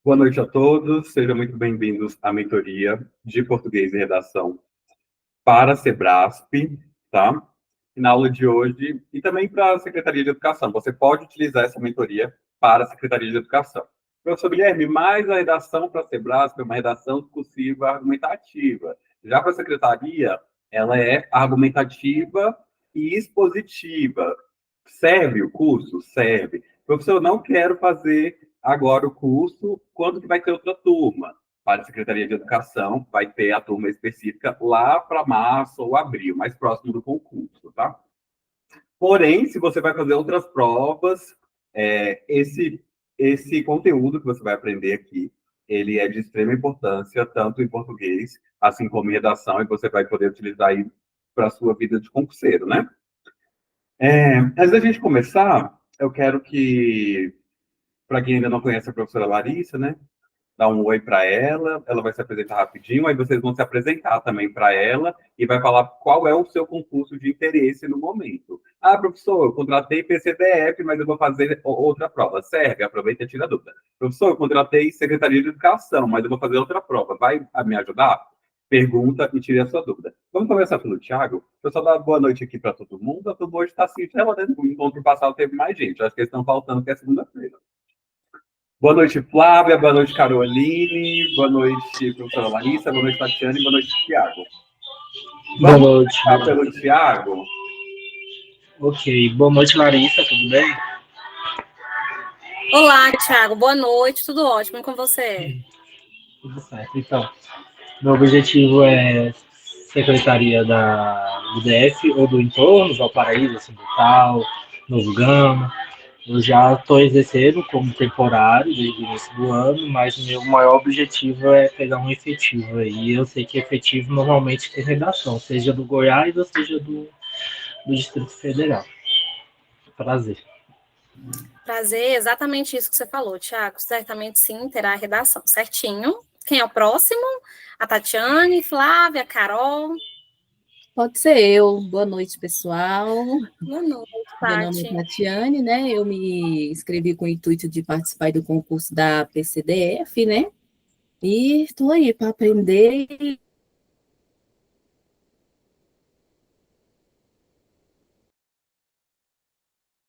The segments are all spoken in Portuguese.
Boa noite a todos, sejam muito bem-vindos à mentoria de português e redação para a Sebrasp, tá? E na aula de hoje, e também para a Secretaria de Educação, você pode utilizar essa mentoria para a Secretaria de Educação. Professor Guilherme, mais a redação para a Sebrasp é uma redação discursiva argumentativa. Já para a Secretaria, ela é argumentativa e expositiva. Serve o curso? Serve. Professor, eu não quero fazer agora o curso, quando que vai ter outra turma? Para a Secretaria de Educação, vai ter a turma específica lá para março ou abril, mais próximo do concurso, tá? Porém, se você vai fazer outras provas, esse conteúdo que você vai aprender aqui, ele é de extrema importância, tanto em português, assim como em redação, e você vai poder utilizar aí para a sua vida de concurseiro, né? Antes da gente começar, eu quero que, para quem ainda não conhece a professora Larissa, né, dar um oi para ela, ela vai se apresentar rapidinho, aí vocês vão se apresentar também para ela e vai falar qual é o seu concurso de interesse no momento. Ah, professor, eu contratei PCDF, mas eu vou fazer outra prova. Serve, aproveita e tira a dúvida. Professor, eu contratei Secretaria de Educação, mas eu vou fazer outra prova. Vai me ajudar? Pergunta e tire a sua dúvida. Vamos começar pelo Thiago. Eu só dar boa noite aqui para todo mundo. A turma hoje está assim, ela, né? No encontro passado teve mais gente. Acho que eles estão faltando, que é segunda-feira. Boa noite, Flávia. Boa noite, Caroline. Boa noite, professora Larissa. Boa noite, Tatiana. E boa noite, Tiago. Boa Vamos noite. começar pelo Tiago? Ok. Boa noite, Larissa. Tudo bem? Olá, Thiago. Boa noite. Tudo ótimo. E com você? Tudo certo. Então, meu objetivo é secretaria do DF ou do entorno, Valparaíso, assim, do tal, Novo Gama. Eu já estou exercendo como temporário desde o início do ano, mas meu maior objetivo é pegar um efetivo aí. E eu sei que efetivo normalmente tem redação, seja do Goiás ou seja do Distrito Federal. Prazer. Prazer, exatamente isso que você falou, Thiago. Certamente sim, terá a redação. Certinho. Quem é o próximo? A Tatiane, Flávia, Carol. Pode ser eu. Boa noite, pessoal. Boa noite, Meu nome é Tati. Tatiane, né? Eu me inscrevi com o intuito de participar do concurso da PCDF, né? E estou aí para aprender.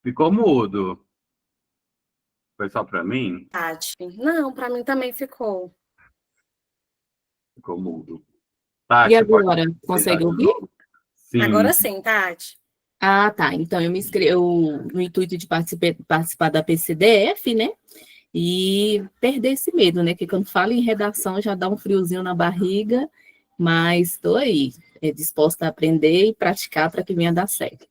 Ficou mudo. Foi só para mim? Tati. Não, para mim também ficou. Ficou mudo. E Tati, você pode agora, tentar consegue de ouvir? novo? Sim. Agora sim, Tati. Ah, tá. Então, eu me inscrevi no intuito de participar da PCDF, né? E perder esse medo, né? Que quando falo em redação já dá um friozinho na barriga, mas estou aí, disposta a aprender e praticar para que venha dar certo.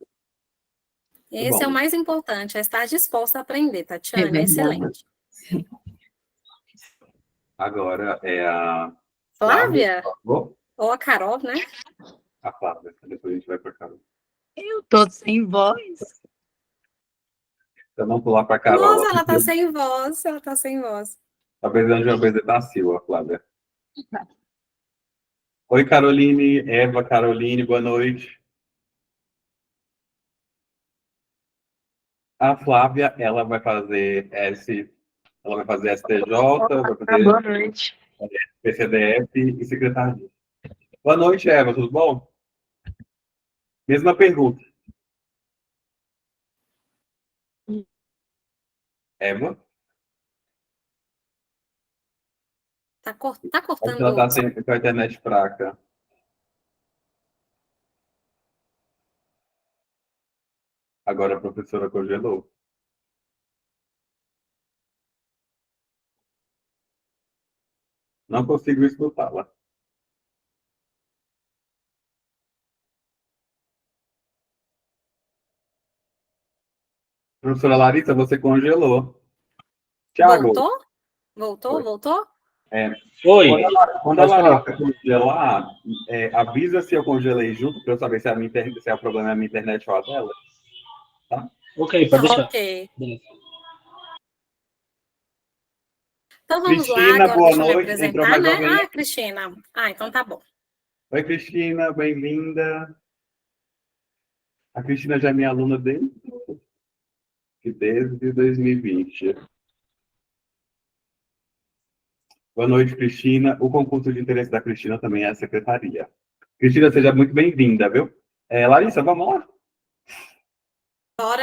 Esse é o mais importante, é estar disposta a aprender, É Tatiane. verdade. Excelente. Agora é a Flávia, Flávia? por favor. Ou a Carol, né? A Flávia, depois a gente vai para a Carol. Eu tô sem voz. Então vamos pular para a Carol. Nossa, ela tá sem voz. Ela tá sem voz. Tá precisando de uma apresentação, a Flávia. Oi, Caroline. Eva, Caroline, boa noite. A Flávia, ela vai fazer STJ, vai fazer Boa noite. PCDF e secretaria. Boa noite, Eva, tudo bom? Mesma pergunta. Eva? Tá Acho que ela cortando. está sempre com a internet fraca. Agora a professora congelou. Não consigo escutá-la. Professora Larissa, você congelou. Tiago, Voltou? Voltou? Oi, quando a pode falar. Larissa congelar, avisa se eu congelei junto para eu saber se é o problema é a minha internet ou a dela. Tá? Ok, pode deixar. Ok. Beleza. Então vamos lá, Cristina, agora boa deixa eu me noite. Entrou apresentar, mais né? alguém? Ah, Cristina. Ah, então tá bom. Oi, Cristina, bem-vinda. A Cristina já é minha aluna desde 2020. Boa noite, Cristina. O concurso de interesse da Cristina também é a secretaria. Cristina, seja muito bem-vinda, viu? Larissa, vamos lá?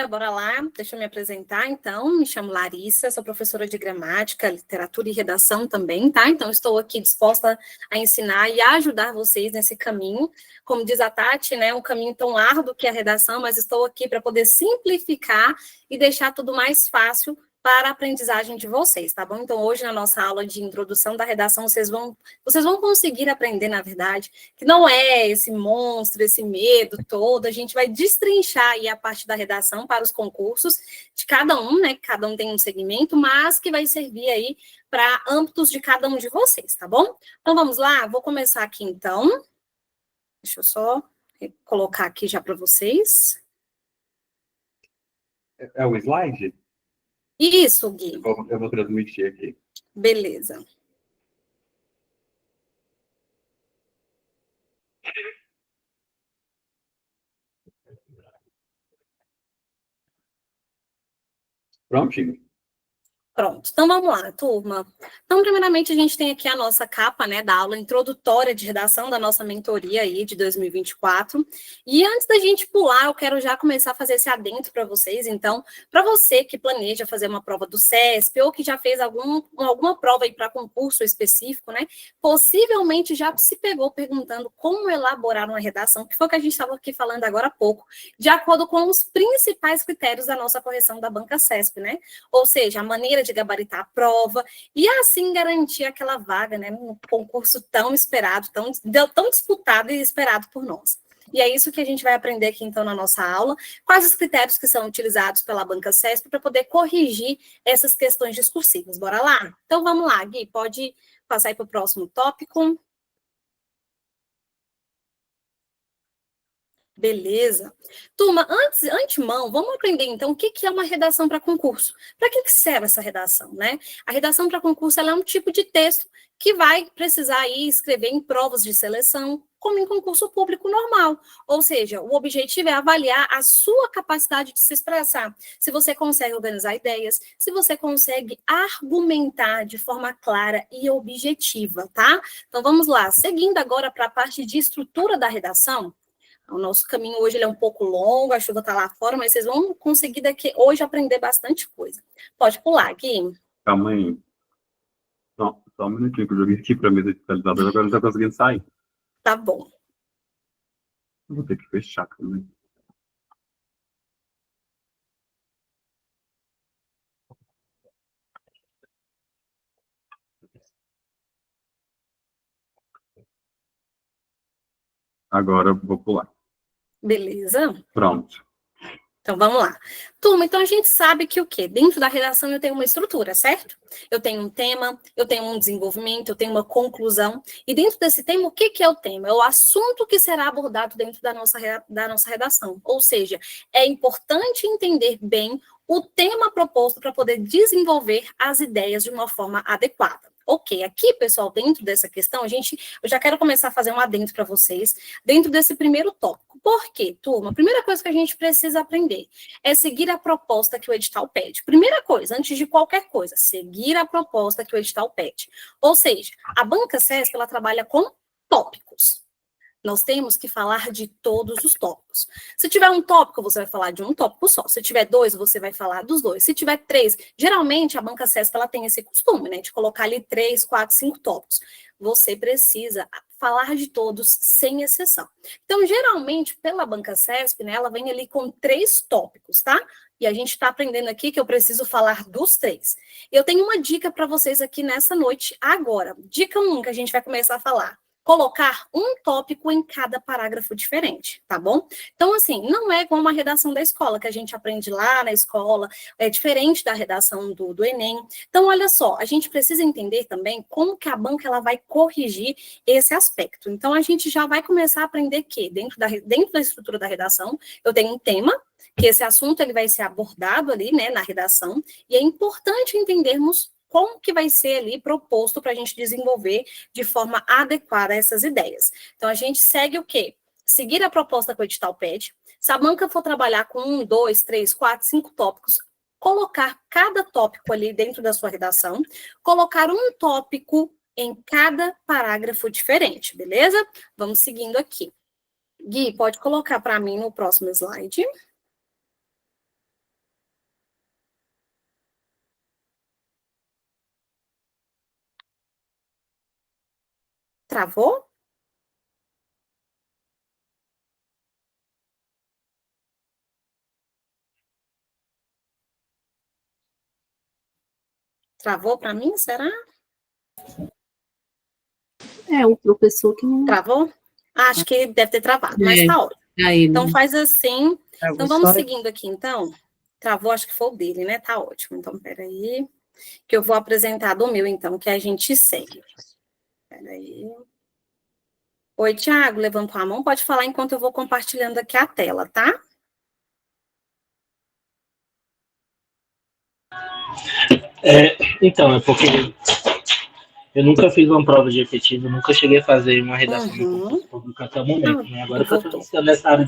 Bora lá. Deixa eu me apresentar, então. Me chamo Larissa, sou professora de gramática, literatura e redação também, tá? Então, estou aqui disposta a ensinar e a ajudar vocês nesse caminho. Como diz a Tati, né, um caminho tão árduo que é a redação, mas estou aqui para poder simplificar e deixar tudo mais fácil para a aprendizagem de vocês, tá bom? Então, hoje, na nossa aula de introdução da redação, vocês vão conseguir aprender, na verdade, que não é esse monstro, esse medo todo, a gente vai destrinchar aí a parte da redação para os concursos de cada um, né? Cada um tem um segmento, mas que vai servir aí para âmbitos de cada um de vocês, tá bom? Então, vamos lá? Vou começar aqui, então. Deixa eu só colocar aqui já para vocês. É o slide? Isso, Gui. Eu vou transmitir aqui. Beleza. Prontinho. Pronto, então vamos lá, turma. Então, primeiramente, a gente tem aqui a nossa capa, né, da aula introdutória de redação da nossa mentoria aí de 2024. E antes da gente pular, eu quero já começar a fazer esse adentro para vocês. Então, para você que planeja fazer uma prova do CESP ou que já fez alguma prova aí para concurso específico, né, possivelmente já se pegou perguntando como elaborar uma redação, que foi o que a gente estava aqui falando agora há pouco, de acordo com os principais critérios da nossa correção da banca CESP, né? Ou seja, a maneira de gabaritar a prova e assim garantir aquela vaga, né, num concurso tão esperado, tão disputado e esperado por nós. E é isso que a gente vai aprender aqui, então, na nossa aula, quais os critérios que são utilizados pela banca CESP para poder corrigir essas questões discursivas. Bora lá? Então, vamos lá, Gui, pode passar aí para o próximo tópico. Beleza. Turma, antemão, vamos aprender, então, o que é uma redação para concurso. Para que serve essa redação, né? A redação para concurso ela é um tipo de texto que vai precisar aí escrever em provas de seleção, como em concurso público normal. Ou seja, o objetivo é avaliar a sua capacidade de se expressar. Se você consegue organizar ideias, se você consegue argumentar de forma clara e objetiva, tá? Então, vamos lá. Seguindo agora para a parte de estrutura da redação, o nosso caminho hoje ele é um pouco longo, a chuva está lá fora, mas vocês vão conseguir daqui hoje aprender bastante coisa. Pode pular, Gui. Calma aí. Só um minutinho que eu joguei aqui para a mesa digitalizadora, agora não está conseguindo sair. Tá bom. Eu vou ter que fechar também. Agora eu vou pular. Beleza? Pronto. Então, vamos lá. Turma, então a gente sabe que o quê? Dentro da redação eu tenho uma estrutura, certo? Eu tenho um tema, eu tenho um desenvolvimento, eu tenho uma conclusão. E dentro desse tema, o que é o tema? É o assunto que será abordado dentro da nossa redação. Ou seja, é importante entender bem o tema proposto para poder desenvolver as ideias de uma forma adequada. Ok, aqui, pessoal, dentro dessa questão, eu já quero começar a fazer um adendo para vocês, dentro desse primeiro tópico. Por quê, turma? A primeira coisa que a gente precisa aprender é seguir a proposta que o edital pede. Primeira coisa, antes de qualquer coisa, seguir a proposta que o edital pede. Ou seja, a banca CESP, ela trabalha com tópicos. Nós temos que falar de todos os tópicos. Se tiver um tópico, você vai falar de um tópico só. Se tiver dois, você vai falar dos dois. Se tiver três, geralmente a banca CESP ela tem esse costume, né, de colocar ali 3, 4, 5 tópicos. Você precisa falar de todos, sem exceção. Então, geralmente, pela banca CESP, né, ela vem ali com 3 tópicos, tá? E a gente está aprendendo aqui que eu preciso falar dos 3. Eu tenho uma dica para vocês aqui nessa noite, agora. Dica 1, que a gente vai começar a falar. Colocar um tópico em cada parágrafo diferente, tá bom? Então, assim, não é como uma redação da escola, que a gente aprende lá na escola, é diferente da redação do Enem. Então, olha só, a gente precisa entender também como que a banca ela vai corrigir esse aspecto. Então, a gente já vai começar a aprender que, dentro da estrutura da redação, eu tenho um tema, que esse assunto ele vai ser abordado ali, né, na redação, e é importante entendermos como que vai ser ali proposto para a gente desenvolver de forma adequada essas ideias. Então, a gente segue o quê? Seguir a proposta que o edital pede. Se a banca for trabalhar com 1, 2, 3, 4, 5 tópicos, colocar cada tópico ali dentro da sua redação, colocar um tópico em cada parágrafo diferente, beleza? Vamos seguindo aqui. Gui, pode colocar para mim no próximo slide. Travou? Travou para mim, será? O professor que não... Travou? Acho que deve ter travado, mas tá ótimo. Aí, Então faz assim. Então vamos só- seguindo aqui, então. Travou, acho que foi o dele, né? Tá ótimo. Então, peraí. Que eu vou apresentar do meu, então, que a gente segue. Peraí. Oi, Thiago, levantou a mão. Pode falar enquanto eu vou compartilhando aqui a tela, tá? Então, é porque eu nunca fiz uma prova de efetivo, nunca cheguei a fazer uma redação de concurso público até o momento, né? Agora que eu estou iniciando nessa área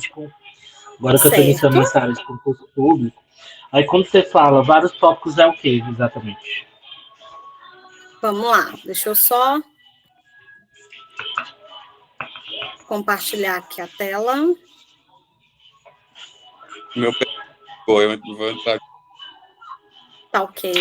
de concurso público, aí quando você fala vários tópicos, é o que exatamente? Vamos lá, deixa eu só compartilhar aqui a tela. Meu pegou, eu vou entrar. Tá ok.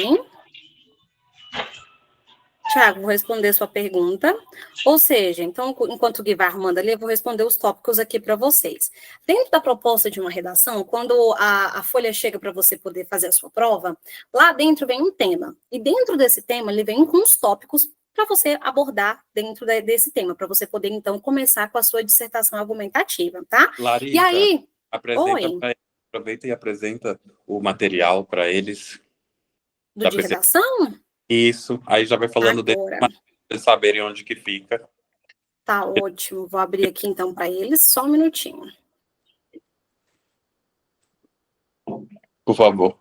Tiago, vou responder sua pergunta. Ou seja, então, enquanto o Gui vai arrumando ali, eu vou responder os tópicos aqui para vocês. Dentro da proposta de uma redação, quando a folha chega para você poder fazer a sua prova, lá dentro vem um tema. E dentro desse tema, ele vem com os tópicos para você abordar dentro desse tema, para você poder, então, começar com a sua dissertação argumentativa, tá? Larissa, e aí... aproveita e apresenta o material para eles. Do de redação? Isso, aí já vai falando agora. Para eles saberem onde que fica. Tá ótimo, vou abrir aqui então para eles, só um minutinho. Por favor.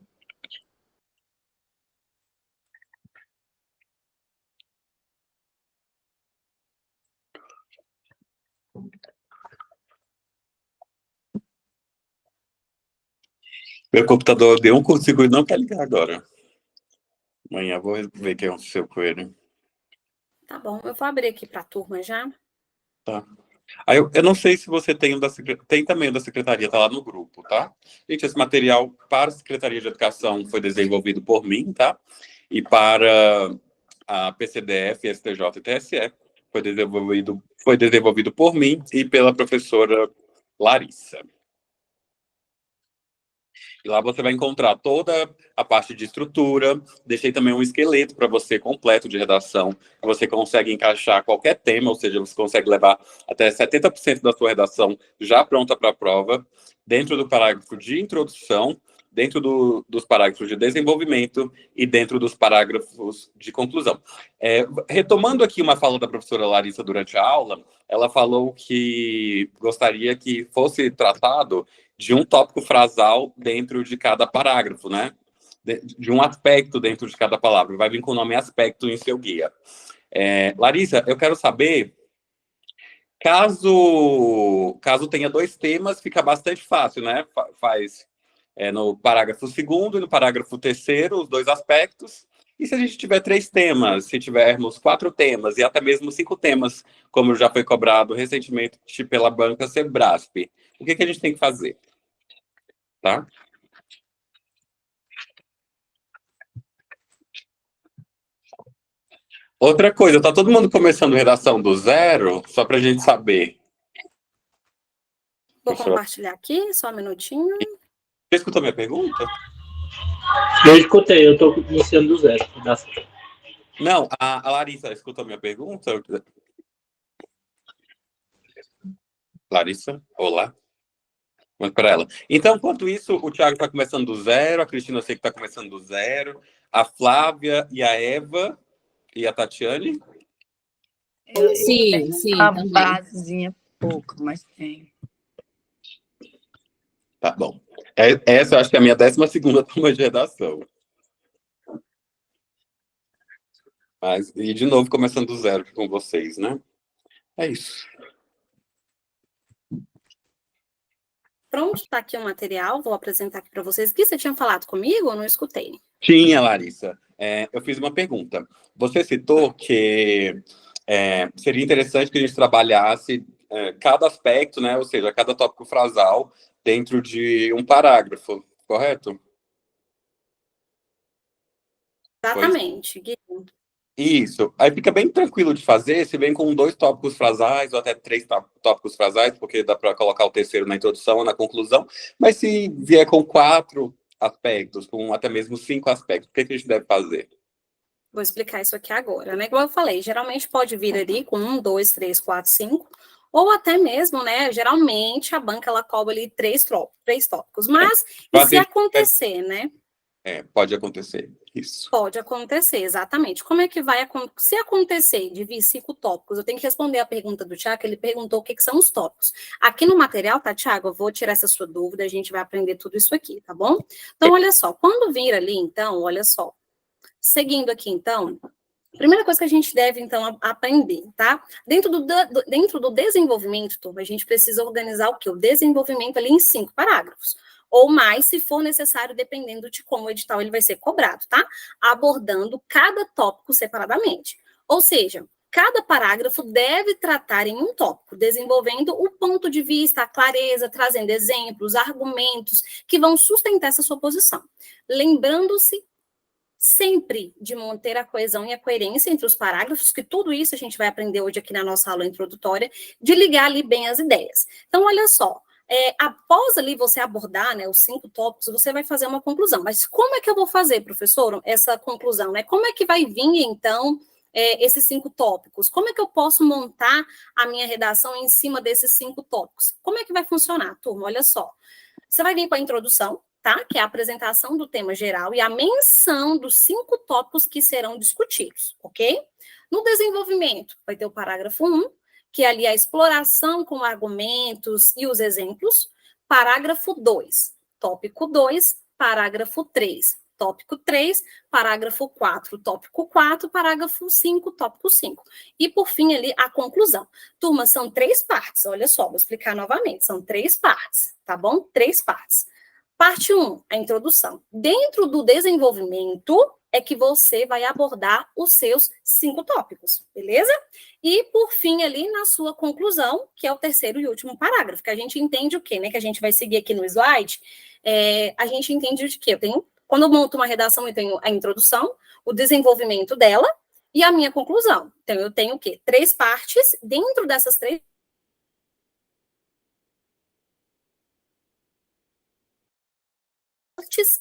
Meu computador deu um segundo, não quer ligar agora. Amanhã vou ver o que aconteceu com ele. Tá bom, eu vou abrir aqui para a turma já. Tá. Aí eu não sei se você tem tem também o da secretaria, tá lá no grupo, tá? Gente, esse material para a Secretaria de Educação foi desenvolvido por mim, tá? E para a PCDF, STJ e TSE foi desenvolvido por mim e pela professora Larissa. E lá você vai encontrar toda a parte de estrutura. Deixei também um esqueleto para você completo de redação. Você consegue encaixar qualquer tema, ou seja, você consegue levar até 70% da sua redação já pronta para a prova, dentro do parágrafo de introdução, dentro dos parágrafos de desenvolvimento e dentro dos parágrafos de conclusão. Retomando aqui uma fala da professora Larissa durante a aula, ela falou que gostaria que fosse tratado de um tópico frasal dentro de cada parágrafo, né? De um aspecto dentro de cada palavra. Vai vir com o nome aspecto em seu guia. Larissa, eu quero saber, caso tenha dois temas, fica bastante fácil, né? Faz no parágrafo 2º e no parágrafo 3º, os dois aspectos. E se a gente tiver 3 temas, se tivermos 4 temas e até mesmo 5 temas, como já foi cobrado recentemente pela banca Sebrasp, o que a gente tem que fazer? Tá? Outra coisa, tá todo mundo começando redação do zero? Só pra gente saber. Vou compartilhar aqui, só um minutinho. Você escutou minha pergunta? Eu escutei, eu tô iniciando do zero. Não, a Larissa escutou minha pergunta? Larissa, olá. Mas para ela. Então, enquanto isso, o Thiago está começando do zero, a Cristina eu sei que está começando do zero, a Flávia e a Eva e a Tatiane. Sim, A também. basezinha pouco, mas tem. Tá bom. Essa eu acho que é a minha 12ª turma de redação. E de novo, começando do zero com vocês, né? É isso. Pronto, tá aqui o material, vou apresentar aqui para vocês. Gui, você tinha falado comigo ou não escutei? Tinha, Larissa. eu fiz uma pergunta. Você citou que seria interessante que a gente trabalhasse cada aspecto, né? Ou seja, cada tópico frasal dentro de um parágrafo, correto? Pois Exatamente, Gui. isso. Aí fica bem tranquilo de fazer, se vem com 2 tópicos frasais ou até 3 tópicos frasais, porque dá para colocar o terceiro na introdução ou na conclusão. Mas se vier com 4 aspectos, com até mesmo 5 aspectos, o que a gente deve fazer? Vou explicar isso aqui agora, né? Como eu falei, geralmente pode vir ali com 1, 2, 3, 4, 5, ou até mesmo, né? Geralmente a banca ela cobra ali 3 tópicos. Mas, e se acontecer, né? Pode acontecer, isso. Pode acontecer, exatamente. Como é que vai acontecer? Se acontecer de vir 5 tópicos, eu tenho que responder a pergunta do Tiago, ele perguntou o que são os tópicos. Aqui no material, tá, Tiago? Eu vou tirar essa sua dúvida, a gente vai aprender tudo isso aqui, tá bom? Então, olha só, quando vir ali, então, olha só. Seguindo aqui, então, primeira coisa que a gente deve, então, aprender, tá? Dentro do desenvolvimento, turma, a gente precisa organizar o quê? O desenvolvimento ali em 5 parágrafos. Ou mais, se for necessário, dependendo de como o edital ele vai ser cobrado, tá? Abordando cada tópico separadamente. Ou seja, cada parágrafo deve tratar em um tópico, desenvolvendo o ponto de vista, a clareza, trazendo exemplos, argumentos que vão sustentar essa sua posição. Lembrando-se sempre de manter a coesão e a coerência entre os parágrafos, que tudo isso a gente vai aprender hoje aqui na nossa aula introdutória, de ligar ali bem as ideias. Então, olha só, após ali você abordar, né, os 5 tópicos, você vai fazer uma conclusão. Mas como é que eu vou fazer, professor, essa conclusão? Né? Como é que vai vir, então, esses 5 tópicos? Como é que eu posso montar a minha redação em cima desses 5 tópicos? Como é que vai funcionar, turma? Olha só. Você vai vir com a introdução, tá? Que é a apresentação do tema geral e a menção dos 5 tópicos que serão discutidos, ok? No desenvolvimento, vai ter o parágrafo 1, que é ali a exploração com argumentos e os exemplos. Parágrafo 2, tópico 2, parágrafo 3, tópico 3, parágrafo 4, tópico 4, parágrafo 5, tópico 5. E, por fim, ali, a conclusão. Turma, são 3 partes, olha só, vou explicar novamente, são 3 partes, tá bom? 3 partes. Parte 1, a introdução. Dentro do desenvolvimento é que você vai abordar os seus 5 tópicos, beleza? E, por fim, ali na sua conclusão, que é o terceiro e último parágrafo, que a gente entende o quê, né? Que a gente vai seguir aqui no slide, a gente entende de quê? Quando eu monto uma redação, eu tenho a introdução, o desenvolvimento dela e a minha conclusão. Então, eu tenho o quê? 3 partes. Dentro dessas 3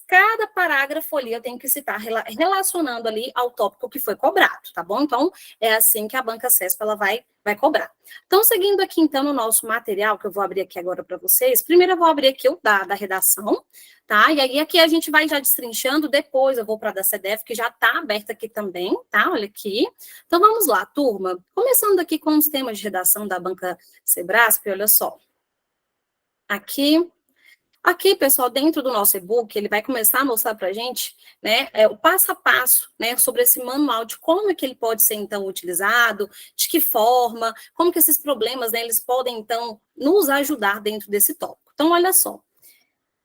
cada parágrafo ali eu tenho que citar relacionando ali ao tópico que foi cobrado, tá bom? Então, é assim que a banca CESP ela vai cobrar. Então, seguindo aqui, então, no nosso material, que eu vou abrir aqui agora para vocês, primeiro eu vou abrir aqui o da redação, tá? E aí aqui a gente vai já destrinchando, depois eu vou para a da CDF, que já está aberta aqui também, tá? Olha aqui. Então, vamos lá, turma. Começando aqui com os temas de redação da banca Sebrasp, olha só. Aqui, pessoal, dentro do nosso e-book, ele vai começar a mostrar para a gente, né, o passo a passo, né, sobre esse manual de como é que ele pode ser, então, utilizado, de que forma, como que esses problemas, né, eles podem, então, nos ajudar dentro desse tópico. Então, olha só,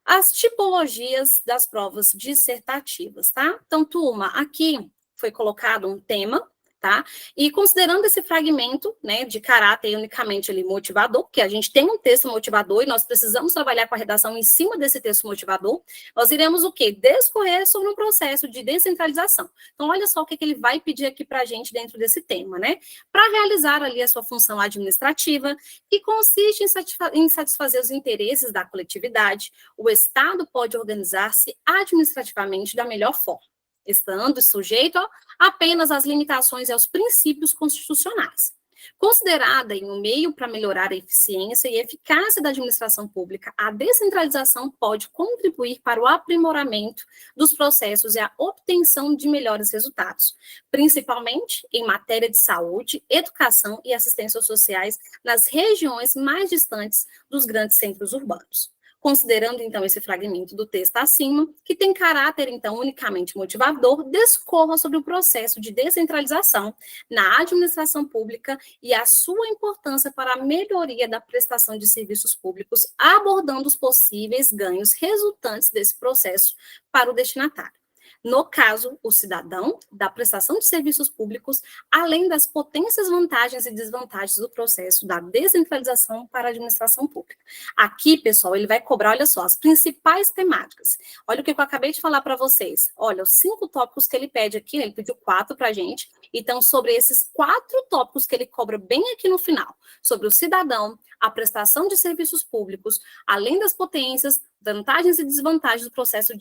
as tipologias das provas dissertativas, tá? Então, turma, aqui foi colocado um tema, tá? E considerando esse fragmento, né, de caráter unicamente ali motivador, porque a gente tem um texto motivador e nós precisamos trabalhar com a redação em cima desse texto motivador, nós iremos o quê? Discorrer sobre um processo de descentralização. Então, olha só o que ele vai pedir aqui para a gente dentro desse tema, né? Para realizar ali a sua função administrativa, que consiste em satisfazer os interesses da coletividade, o Estado pode organizar-se administrativamente da melhor forma, estando sujeito apenas às limitações e aos princípios constitucionais. Considerada em um meio para melhorar a eficiência e eficácia da administração pública, a descentralização pode contribuir para o aprimoramento dos processos e a obtenção de melhores resultados, principalmente em matéria de saúde, educação e assistência sociais nas regiões mais distantes dos grandes centros urbanos. Considerando, então, esse fragmento do texto acima, que tem caráter, então, unicamente motivador, discorra sobre o processo de descentralização na administração pública e a sua importância para a melhoria da prestação de serviços públicos, abordando os possíveis ganhos resultantes desse processo para o destinatário. no caso, o cidadão, da prestação de serviços públicos, além das potências vantagens e desvantagens do processo da descentralização para a administração pública. Aqui, pessoal, ele vai cobrar, olha só, as principais temáticas. Olha o que eu acabei de falar para vocês. Olha, os 5 tópicos que ele pede aqui, ele pediu 4 para a gente. Então, sobre esses 4 tópicos que ele cobra bem aqui no final, sobre o cidadão, a prestação de serviços públicos, além das potências, vantagens e desvantagens do processo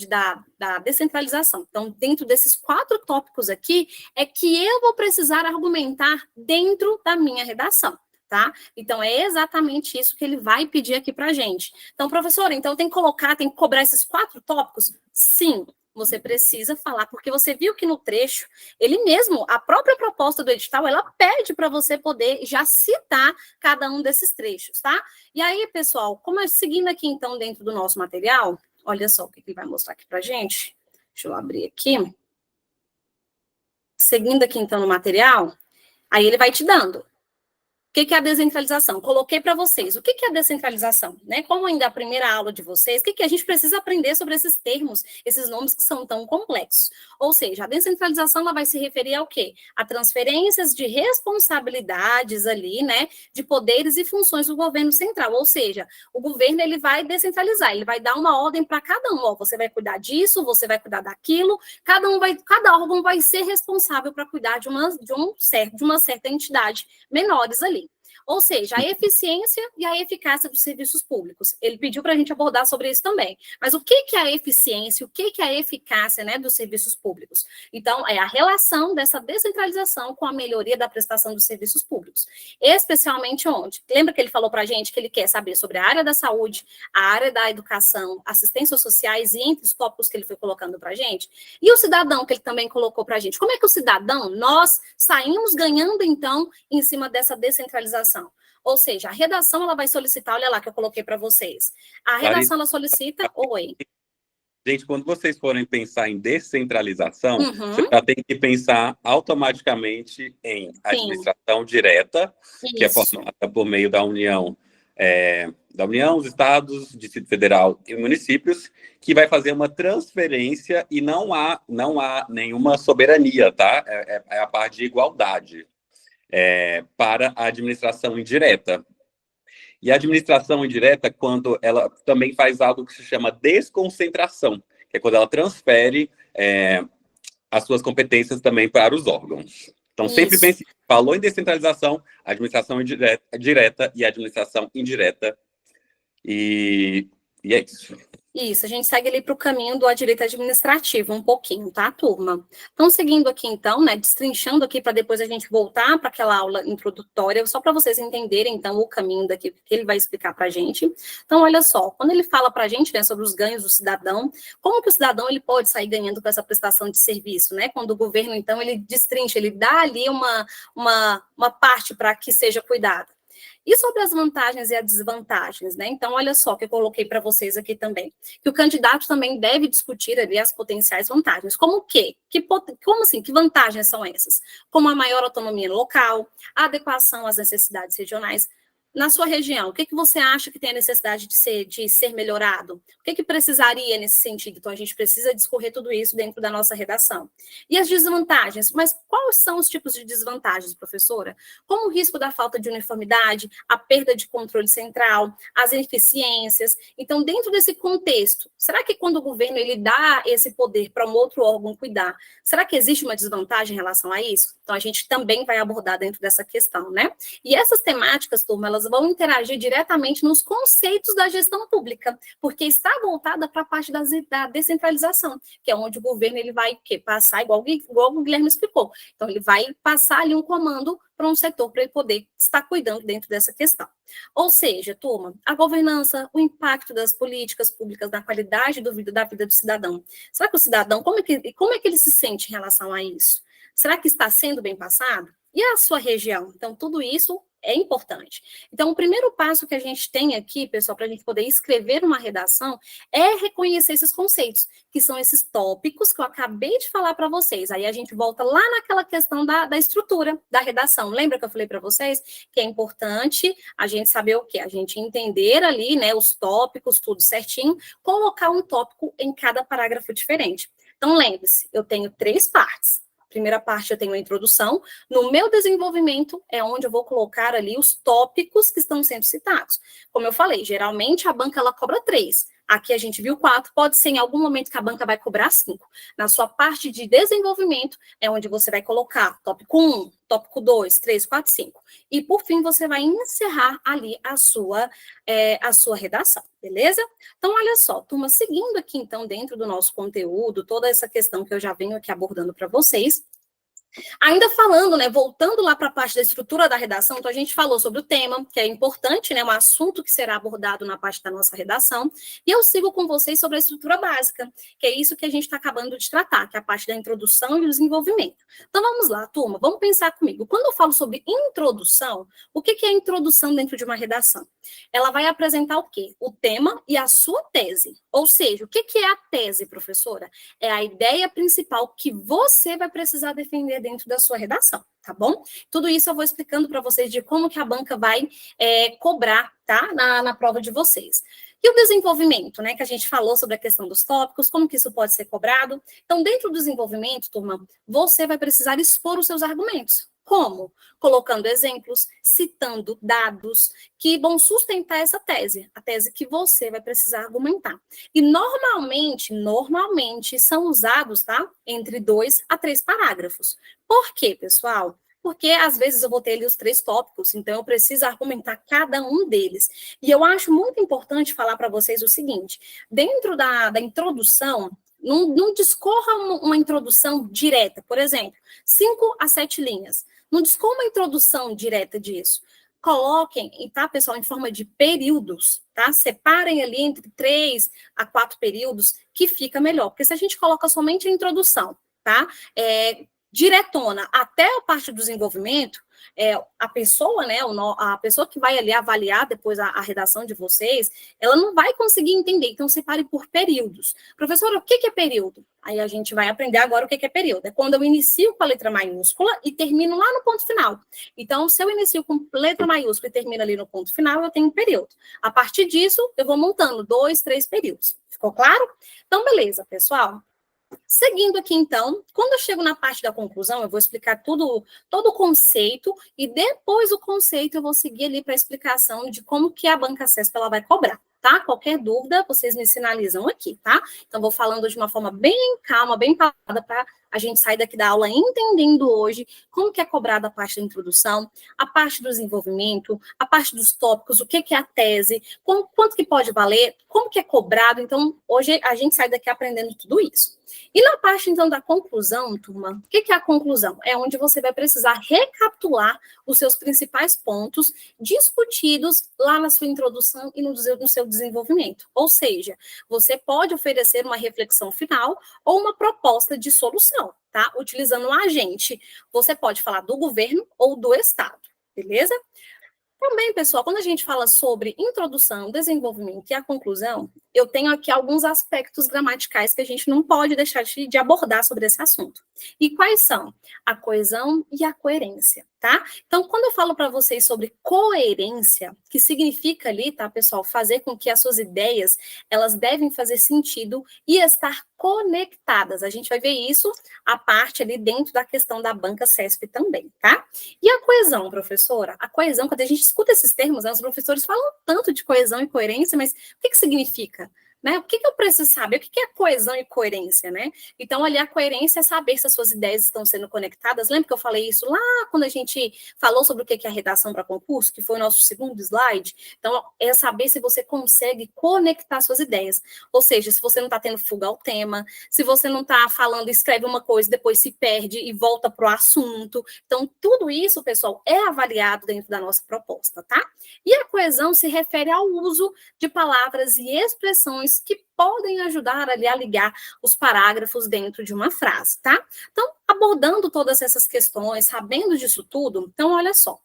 da descentralização. Então, dentro desses 4 tópicos aqui, é que eu vou precisar argumentar dentro da minha redação, tá? Então, é exatamente isso que ele vai pedir aqui para a gente. Então, professora, então tem que cobrar esses 4 tópicos? Sim, você precisa falar, porque você viu que no trecho, ele mesmo, a própria proposta do edital, ela pede para você poder já citar cada um desses trechos, tá? E aí, pessoal, seguindo aqui, então, dentro do nosso material, olha só o que ele vai mostrar aqui para a gente. Deixa eu abrir aqui. Seguindo aqui, então, no material, aí ele vai te dando. O que é a descentralização? Coloquei para vocês. O que é a descentralização? Né? Como ainda é a primeira aula de vocês, o que a gente precisa aprender sobre esses termos, esses nomes que são tão complexos? Ou seja, a descentralização ela vai se referir ao quê? A transferências de responsabilidades ali, né, de poderes e funções do governo central. Ou seja, o governo ele vai descentralizar, ele vai dar uma ordem para cada um. Ó, você vai cuidar disso, você vai cuidar daquilo. Cada órgão vai ser responsável para cuidar de uma certa entidade menores ali. Ou seja, a eficiência e a eficácia dos serviços públicos. Ele pediu para a gente abordar sobre isso também. Mas o que é a eficiência, o que é a eficácia, né, dos serviços públicos? Então, é a relação dessa descentralização com a melhoria da prestação dos serviços públicos. Especialmente onde? Lembra que ele falou para a gente que ele quer saber sobre a área da saúde, a área da educação, assistências sociais e entre os tópicos que ele foi colocando para a gente? E o cidadão que ele também colocou para a gente? Como é que o cidadão, nós saímos ganhando, então, em cima dessa descentralização? Ou seja, a redação ela vai solicitar, olha lá que eu coloquei para vocês. A redação ela solicita, oi. Gente, quando vocês forem pensar em descentralização, você já tem que pensar automaticamente em administração direta, que é formada por meio da União, os estados, Distrito Federal e municípios, que vai fazer uma transferência e não há nenhuma soberania, tá? É a parte de igualdade. Para a administração indireta. E a administração indireta, quando ela também faz algo que se chama desconcentração, que é quando ela transfere as suas competências também para os órgãos. Então, sempre pense, falou em descentralização, administração direta e administração indireta. E é isso. Isso, a gente segue ali para o caminho do direito administrativo um pouquinho, tá, turma? Então, seguindo aqui, então, né, destrinchando aqui para depois a gente voltar para aquela aula introdutória, só para vocês entenderem, então, o caminho daqui que ele vai explicar para a gente. Então, olha só, quando ele fala para a gente, né, sobre os ganhos do cidadão, como que o cidadão ele pode sair ganhando com essa prestação de serviço, né? Quando o governo, então, ele destrincha, ele dá ali uma parte para que seja cuidada. E sobre as vantagens e as desvantagens, né? Então, olha só que eu coloquei para vocês aqui também. Que o candidato também deve discutir ali as potenciais vantagens. Como o quê? Como assim? Que vantagens são essas? Como a maior autonomia local, a adequação às necessidades regionais. Na sua região, o que você acha que tem a necessidade de ser melhorado? O que precisaria nesse sentido? Então, a gente precisa discorrer tudo isso dentro da nossa redação. E as desvantagens? Mas quais são os tipos de desvantagens, professora? Como o risco da falta de uniformidade, a perda de controle central, as ineficiências. Então, dentro desse contexto, será que quando o governo ele dá esse poder para um outro órgão cuidar, será que existe uma desvantagem em relação a isso? Então, a gente também vai abordar dentro dessa questão, né? E essas temáticas, turma, elas vão interagir diretamente nos conceitos da gestão pública, porque está voltada para a parte da descentralização, que é onde o governo ele vai passar, igual o Guilherme explicou. Então, ele vai passar ali um comando para um setor para ele poder estar cuidando dentro dessa questão. Ou seja, turma, a governança, o impacto das políticas públicas na qualidade da vida do cidadão. Será que o cidadão, como é que ele se sente em relação a isso? Será que está sendo bem passado? E a sua região? Então, tudo isso é importante. Então, o primeiro passo que a gente tem aqui, pessoal, para a gente poder escrever uma redação, é reconhecer esses conceitos, que são esses tópicos que eu acabei de falar para vocês. Aí a gente volta lá naquela questão da estrutura da redação. Lembra que eu falei para vocês que é importante a gente saber o quê? A gente entender ali, né, os tópicos, tudo certinho, colocar um tópico em cada parágrafo diferente. Então, lembre-se, eu tenho 3 partes. Primeira parte eu tenho a introdução, no meu desenvolvimento é onde eu vou colocar ali os tópicos que estão sendo citados. Como eu falei, geralmente a banca ela cobra 3, aqui a gente viu 4, pode ser em algum momento que a banca vai cobrar 5. Na sua parte de desenvolvimento é onde você vai colocar tópico 1, tópico 2, 3, 4, 5. E por fim você vai encerrar ali a sua redação, beleza? Então olha só, turma, seguindo aqui então dentro do nosso conteúdo, toda essa questão que eu já venho aqui abordando para vocês, ainda falando, né, voltando lá para a parte da estrutura da redação, então a gente falou sobre o tema, que é importante, né, um assunto que será abordado na parte da nossa redação, e eu sigo com vocês sobre a estrutura básica, que é isso que a gente está acabando de tratar, que é a parte da introdução e do desenvolvimento. Então vamos lá, turma, vamos pensar comigo. Quando eu falo sobre introdução, o que é a introdução dentro de uma redação? Ela vai apresentar o quê? O tema e a sua tese. Ou seja, o que é a tese, professora? É a ideia principal que você vai precisar defender dentro da sua redação, tá bom? Tudo isso eu vou explicando para vocês de como que a banca vai cobrar, tá? Na prova de vocês. E o desenvolvimento, né? Que a gente falou sobre a questão dos tópicos, como que isso pode ser cobrado. Então, dentro do desenvolvimento, turma, você vai precisar expor os seus argumentos. Como? Colocando exemplos, citando dados que vão sustentar essa tese, a tese que você vai precisar argumentar. E normalmente são usados, tá? Entre 2 a 3 parágrafos. Por quê, pessoal? Porque às vezes eu vou ter ali os 3 tópicos, então eu preciso argumentar cada um deles. E eu acho muito importante falar para vocês o seguinte: dentro da introdução, não discorra uma introdução direta, por exemplo, 5 a 7 linhas. Não discorra uma introdução direta disso. Coloquem, tá, pessoal, em forma de períodos, tá? Separem ali entre 3 a 4 períodos, que fica melhor. Porque se a gente coloca somente a introdução, tá? Diretona até a parte do desenvolvimento, a pessoa, né, a pessoa que vai ali avaliar depois a redação de vocês, ela não vai conseguir entender, então separe por períodos. Professora, o que é período? Aí a gente vai aprender agora o que é período. É quando eu inicio com a letra maiúscula e termino lá no ponto final. Então, se eu inicio com letra maiúscula e termino ali no ponto final, eu tenho um período. A partir disso, eu vou montando 2, 3 períodos. Ficou claro? Então, beleza, pessoal. Seguindo aqui, então, quando eu chego na parte da conclusão, eu vou explicar todo o conceito e depois do conceito eu vou seguir ali para a explicação de como que a banca CESP ela vai cobrar, tá? Qualquer dúvida, vocês me sinalizam aqui, tá? Então, vou falando de uma forma bem calma, bem parada, para a gente sair daqui da aula entendendo hoje como que é cobrada a parte da introdução, a parte do desenvolvimento, a parte dos tópicos, o que é a tese, quanto que pode valer, como que é cobrado. Então, hoje a gente sai daqui aprendendo tudo isso. E na parte, então, da conclusão, turma, o que é a conclusão? É onde você vai precisar recapitular os seus principais pontos discutidos lá na sua introdução e no seu desenvolvimento. Ou seja, você pode oferecer uma reflexão final ou uma proposta de solução, tá? Utilizando um agente. Você pode falar do governo ou do Estado, beleza? Também, pessoal, quando a gente fala sobre introdução, desenvolvimento e a conclusão, eu tenho aqui alguns aspectos gramaticais que a gente não pode deixar de abordar sobre esse assunto. E quais são? A coesão e a coerência, tá? Então, quando eu falo para vocês sobre coerência, que significa ali, tá, pessoal, fazer com que as suas ideias, elas devem fazer sentido e estar conectadas. A gente vai ver isso, a parte ali dentro da questão da banca CESP também, tá? E a coesão, professora? A coesão, quando a gente escuta esses termos, né, os professores falam tanto de coesão e coerência, mas o que significa? Né? O que eu preciso saber? O que é coesão e coerência, né? Então, ali, a coerência é saber se as suas ideias estão sendo conectadas. Lembra que eu falei isso lá quando a gente falou sobre o que é a redação para concurso, que foi o nosso segundo slide? Então, é saber se você consegue conectar suas ideias. Ou seja, se você não está tendo fuga ao tema, se você não está falando, escreve uma coisa, depois se perde e volta para o assunto. Então, tudo isso, pessoal, é avaliado dentro da nossa proposta, tá? E a coesão se refere ao uso de palavras e expressões que podem ajudar ali a ligar os parágrafos dentro de uma frase, tá? Então, abordando todas essas questões, sabendo disso tudo, então, olha só.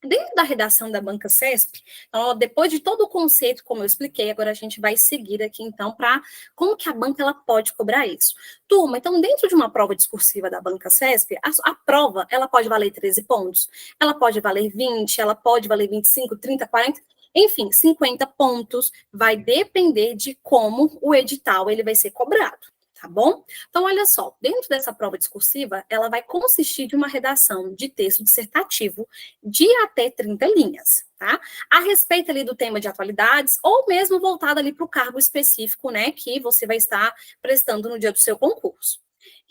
Dentro da redação da banca CESP, então, depois de todo o conceito, como eu expliquei, agora a gente vai seguir aqui, então, para como que a banca ela pode cobrar isso. Turma, então, dentro de uma prova discursiva da banca CESP, a prova, ela pode valer 13 pontos, ela pode valer 20, ela pode valer 25, 30, 40... Enfim, 50 pontos, vai depender de como o edital ele vai ser cobrado, tá bom? Então, olha só, dentro dessa prova discursiva, ela vai consistir de uma redação de texto dissertativo de até 30 linhas, tá? A respeito ali do tema de atualidades, ou mesmo voltado ali para o cargo específico, né, que você vai estar prestando no dia do seu concurso.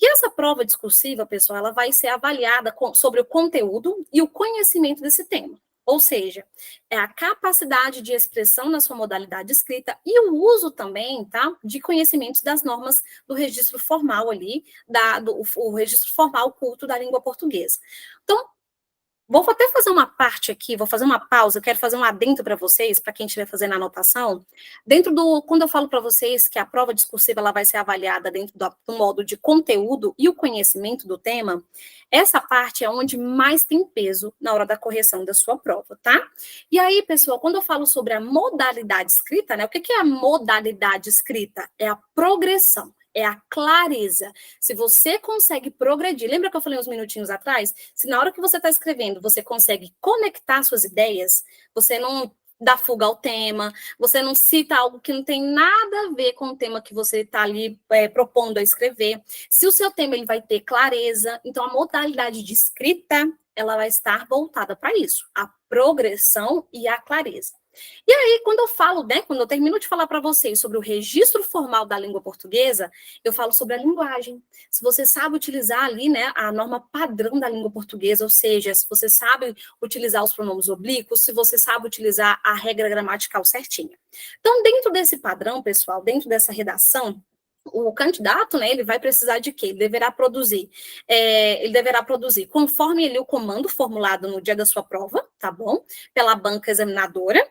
E essa prova discursiva, pessoal, ela vai ser avaliada sobre o conteúdo e o conhecimento desse tema. Ou seja, é a capacidade de expressão na sua modalidade escrita e o uso também, tá, de conhecimentos das normas do registro formal ali, o registro formal culto da língua portuguesa. Então, vou até fazer uma parte aqui, vou fazer uma pausa, eu quero fazer um adendo para vocês, para quem estiver fazendo a anotação. Quando eu falo para vocês que a prova discursiva ela vai ser avaliada dentro do modo de conteúdo e o conhecimento do tema, essa parte é onde mais tem peso na hora da correção da sua prova, tá? E aí, pessoal, quando eu falo sobre a modalidade escrita, né, o que é a modalidade escrita? É a progressão. É a clareza. Se você consegue progredir, lembra que eu falei uns minutinhos atrás? Se na hora que você está escrevendo, você consegue conectar suas ideias, você não dá fuga ao tema, você não cita algo que não tem nada a ver com o tema que você está ali propondo a escrever. Se o seu tema ele vai ter clareza, então a modalidade de escrita, ela vai estar voltada para isso, a progressão e a clareza. E aí, quando eu falo, né, quando eu termino de falar para vocês sobre o registro formal da língua portuguesa, eu falo sobre a linguagem. Se você sabe utilizar ali, né, a norma padrão da língua portuguesa, ou seja, se você sabe utilizar os pronomes oblíquos, se você sabe utilizar a regra gramatical certinha. Então, dentro desse padrão, pessoal, dentro dessa redação, o candidato, né, ele vai precisar de quê? Ele deverá produzir conforme ele o comando formulado no dia da sua prova, tá bom? Pela banca examinadora,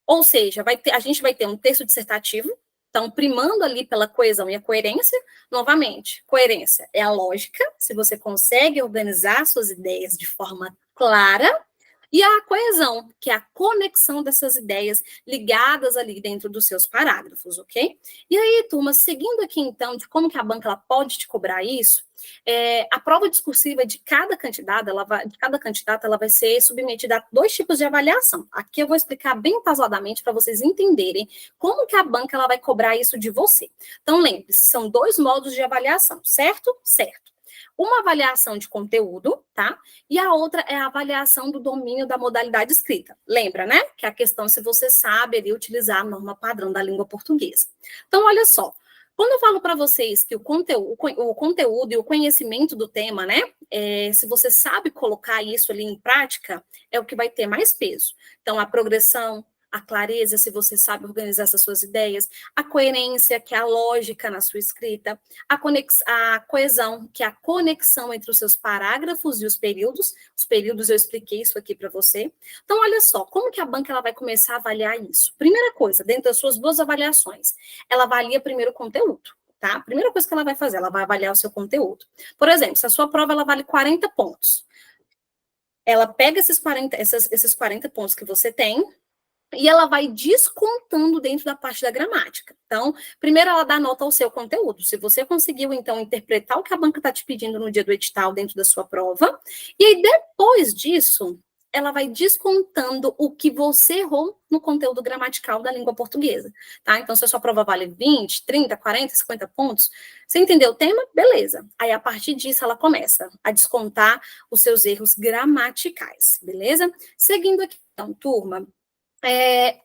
ou seja, a gente vai ter um texto dissertativo, então, primando ali pela coesão e a coerência, novamente, coerência é a lógica, se você consegue organizar suas ideias de forma clara, e a coesão, que é a conexão dessas ideias ligadas ali dentro dos seus parágrafos, ok? E aí, turma, seguindo aqui, então, de como que a banca ela pode te cobrar isso, a prova discursiva de cada candidata, ela vai ser submetida a 2 tipos de avaliação. Aqui eu vou explicar bem pausadamente para vocês entenderem como que a banca ela vai cobrar isso de você. Então, lembre-se, são 2 modos de avaliação, certo? Certo. Uma avaliação de conteúdo, tá? E a outra é a avaliação do domínio da modalidade escrita. Lembra, né? Que é a questão se você sabe ali utilizar a norma padrão da língua portuguesa. Então, olha só. Quando eu falo para vocês que o conteúdo e o conhecimento do tema, né? Se você sabe colocar isso ali em prática, é o que vai ter mais peso. Então, a progressão, a clareza, se você sabe organizar essas suas ideias, a coerência, que é a lógica na sua escrita, a coesão, que é a conexão entre os seus parágrafos e os períodos eu expliquei isso aqui para você. Então, olha só, como que a banca ela vai começar a avaliar isso? Primeira coisa, dentro das suas 2 avaliações, ela avalia primeiro o conteúdo, tá? A primeira coisa que ela vai fazer, ela vai avaliar o seu conteúdo. Por exemplo, se a sua prova ela vale 40 pontos, ela pega esses 40 pontos que você tem, e ela vai descontando dentro da parte da gramática. Então, primeiro ela dá nota ao seu conteúdo. Se você conseguiu, então, interpretar o que a banca está te pedindo no dia do edital dentro da sua prova, e aí depois disso, ela vai descontando o que você errou no conteúdo gramatical da língua portuguesa, tá? Então, se a sua prova vale 20, 30, 40, 50 pontos, você entendeu o tema? Beleza. Aí, a partir disso, ela começa a descontar os seus erros gramaticais, beleza? Seguindo aqui, então, turma,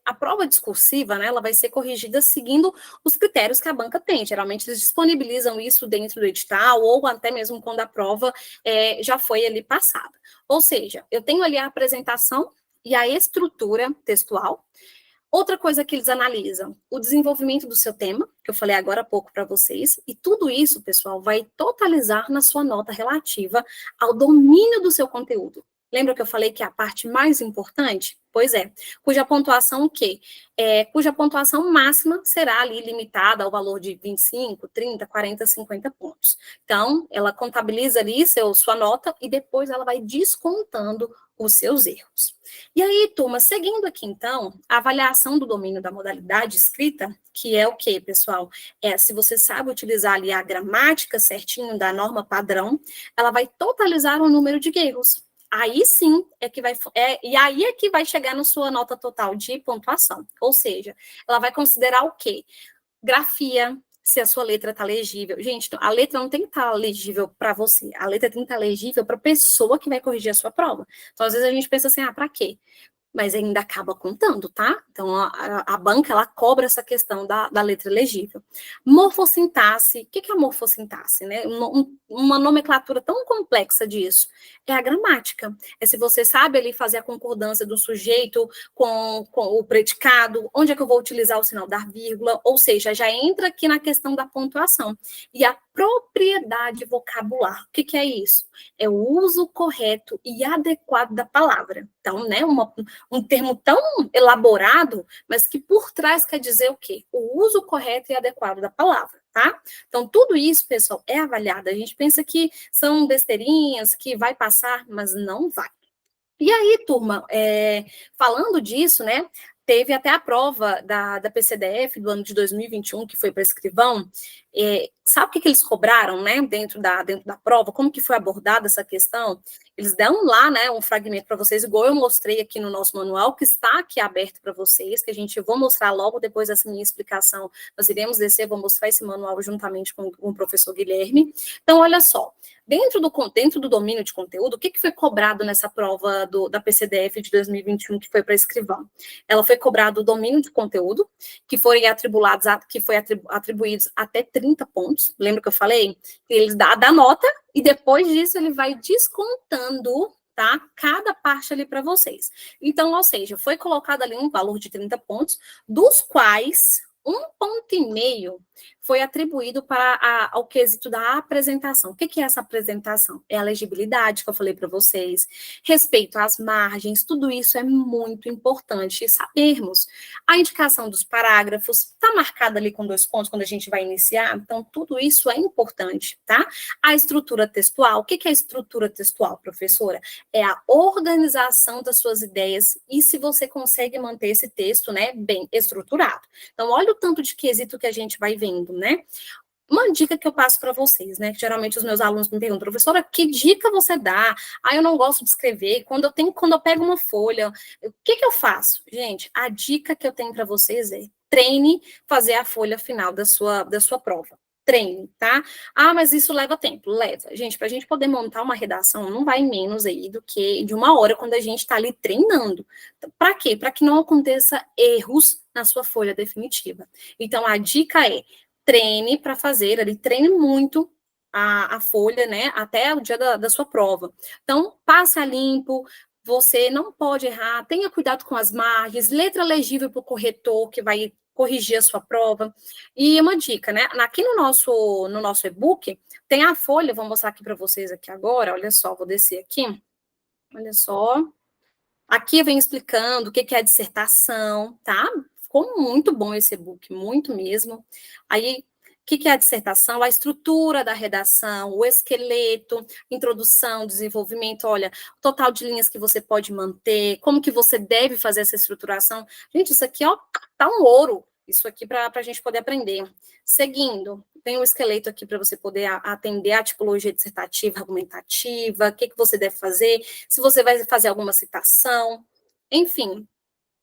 a prova discursiva, né, ela vai ser corrigida seguindo os critérios que a banca tem. Geralmente, eles disponibilizam isso dentro do edital, ou até mesmo quando a prova já foi ali passada. Ou seja, eu tenho ali a apresentação e a estrutura textual. Outra coisa que eles analisam, o desenvolvimento do seu tema, que eu falei agora há pouco para vocês, e tudo isso, pessoal, vai totalizar na sua nota relativa ao domínio do seu conteúdo. Lembra que eu falei que é a parte mais importante? Pois é, cuja pontuação o quê? Cuja pontuação máxima será ali limitada ao valor de 25, 30, 40, 50 pontos. Então, ela contabiliza ali sua nota e depois ela vai descontando os seus erros. E aí, turma, seguindo aqui, então, a avaliação do domínio da modalidade escrita, que é o quê, pessoal? Se você sabe utilizar ali a gramática certinho da norma padrão, ela vai totalizar o número de erros. Aí sim e aí é que vai chegar na sua nota total de pontuação. Ou seja, ela vai considerar o quê? Grafia, se a sua letra está legível. Gente, a letra não tem que estar legível para você, a letra tem que estar legível para a pessoa que vai corrigir a sua prova. Então, às vezes a gente pensa assim, para quê? Mas ainda acaba contando, tá? Então, a banca, ela cobra essa questão da letra legível. Morfossintaxe, o que é a morfossintaxe, né? Uma nomenclatura tão complexa disso. É a gramática. É se você sabe ali fazer a concordância do sujeito com o predicado, onde é que eu vou utilizar o sinal da vírgula, ou seja, já entra aqui na questão da pontuação. E a propriedade vocabular, o que é isso? É o uso correto e adequado da palavra. Então, né, um termo tão elaborado, mas que por trás quer dizer o quê? O uso correto e adequado da palavra, tá? Então, tudo isso, pessoal, é avaliado. A gente pensa que são besteirinhas, que vai passar, mas não vai. E aí, turma, falando disso, né, teve até a prova da PCDF do ano de 2021, que foi para escrivão. Sabe o que eles cobraram, né, dentro da prova? Como que foi abordada essa questão? Eles deram lá, né, um fragmento para vocês, igual eu mostrei aqui no nosso manual, que está aqui aberto para vocês, que a gente vou mostrar logo depois dessa minha explicação. Nós iremos descer, vou mostrar esse manual juntamente com o professor Guilherme. Então, olha só, dentro do domínio de conteúdo, o que foi cobrado nessa prova da PCDF de 2021, que foi para escrivão? Ela foi cobrado o domínio de conteúdo, que foi atribuídos até 30 pontos. Lembra que eu falei? Ele dá nota e depois disso ele vai descontando, tá? Cada parte ali para vocês. Então, ou seja, foi colocado ali um valor de 30 pontos, dos quais 1,5 ponto foi atribuído ao quesito da apresentação. O que é essa apresentação? É a legibilidade que eu falei para vocês, respeito às margens, tudo isso é muito importante sabermos. A indicação dos parágrafos está marcada ali com 2 pontos quando a gente vai iniciar, então tudo isso é importante, tá? A estrutura textual, o que é a estrutura textual, professora? É a organização das suas ideias e se você consegue manter esse texto, né, bem estruturado. Então, olha o tanto de quesito que a gente vai vendo, né? Uma dica que eu passo para vocês, né? Que geralmente os meus alunos me perguntam, professora, que dica você dá? Eu não gosto de escrever. Quando eu pego uma folha, o que eu faço? Gente, a dica que eu tenho para vocês é treine fazer a folha final da sua prova. Treine, tá? Mas isso leva tempo. Leva. Gente, para a gente poder montar uma redação, não vai menos aí do que de 1 hora quando a gente está ali treinando. Para quê? Para que não aconteça erros na sua folha definitiva. Então, a dica é treine para fazer ali, treine muito a folha, né, até o dia da sua prova. Então, passa limpo, você não pode errar, tenha cuidado com as margens, letra legível para o corretor, que vai corrigir a sua prova. E uma dica, né, aqui no nosso e-book, tem a folha, vou mostrar aqui para vocês aqui agora, olha só, vou descer aqui, olha só. Aqui vem explicando o que é a dissertação, tá? Ficou muito bom esse e-book, muito mesmo. Aí, o que é a dissertação? A estrutura da redação, o esqueleto, introdução, desenvolvimento, olha, o total de linhas que você pode manter, como que você deve fazer essa estruturação. Gente, isso aqui, ó, tá um ouro, isso aqui para a gente poder aprender. Seguindo, tem um esqueleto aqui para você poder atender a tipologia dissertativa, argumentativa, o que você deve fazer, se você vai fazer alguma citação, enfim.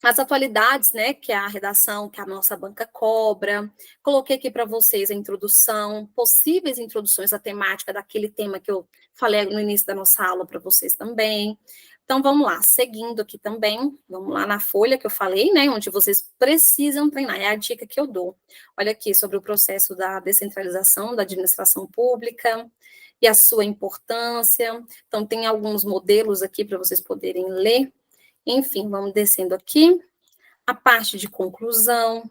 As atualidades, né, que é a redação que a nossa banca cobra. Coloquei aqui para vocês a introdução, possíveis introduções à temática daquele tema que eu falei no início da nossa aula para vocês também. Então, vamos lá, seguindo aqui também, vamos lá na folha que eu falei, né, onde vocês precisam treinar, é a dica que eu dou. Olha aqui, sobre o processo da descentralização da administração pública e a sua importância. Então, tem alguns modelos aqui para vocês poderem ler. Enfim, vamos descendo aqui. A parte de conclusão,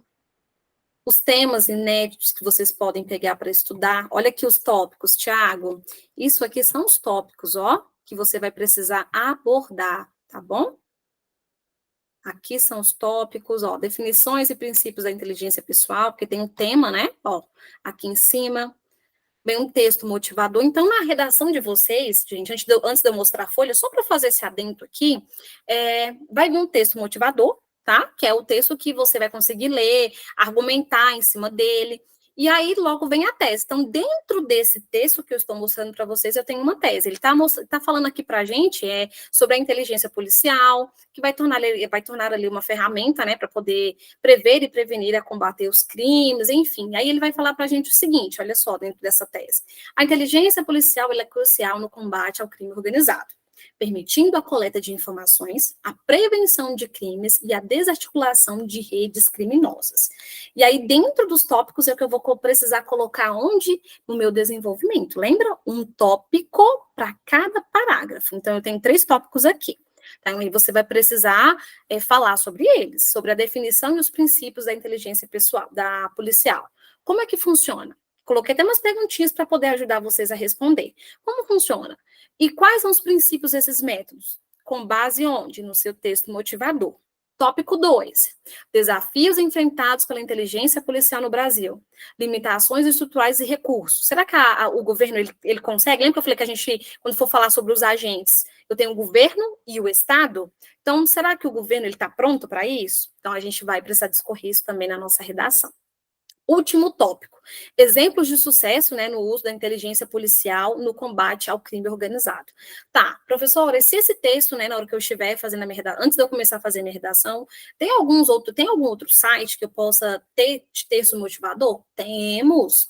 os temas inéditos que vocês podem pegar para estudar. Olha aqui os tópicos, Tiago. Isso aqui são os tópicos, ó, que você vai precisar abordar, tá bom? Aqui são os tópicos, ó, definições e princípios da inteligência pessoal, porque tem um tema, né? Ó, aqui em cima. Vem um texto motivador. Então, na redação de vocês, gente, antes de eu mostrar a folha, só para fazer esse adendo aqui, vai vir um texto motivador, tá? Que é o texto que você vai conseguir ler, argumentar em cima dele. E aí, logo vem a tese. Então, dentro desse texto que eu estou mostrando para vocês, eu tenho uma tese. Ele está falando aqui para a gente sobre a inteligência policial, que vai tornar ali uma ferramenta, né, para poder prever e prevenir a combater os crimes, enfim. Aí ele vai falar para a gente o seguinte, olha só, dentro dessa tese. A inteligência policial ela é crucial no combate ao crime organizado, permitindo a coleta de informações, a prevenção de crimes e a desarticulação de redes criminosas. E aí, dentro dos tópicos, é que eu vou precisar colocar onde no meu desenvolvimento. Lembra? Um tópico para cada parágrafo. Então, eu tenho 3 tópicos aqui. Então, aí você vai precisar falar sobre eles, sobre a definição e os princípios da inteligência policial. Como é que funciona? Coloquei até umas perguntinhas para poder ajudar vocês a responder. Como funciona? E quais são os princípios desses métodos? Com base onde? No seu texto motivador. Tópico 2. Desafios enfrentados pela inteligência policial no Brasil. Limitações estruturais e recursos. Será que o governo ele consegue? Lembra que eu falei que a gente, quando for falar sobre os agentes, eu tenho o governo e o Estado? Então, será que o governo está pronto para isso? Então, a gente vai precisar discorrer isso também na nossa redação. Último tópico, exemplos de sucesso, né, no uso da inteligência policial no combate ao crime organizado. Tá, professora, se esse texto, né, na hora que eu estiver fazendo a minha redação, antes de eu começar a fazer a minha redação, tem algum outro site que eu possa ter de texto motivador? Temos,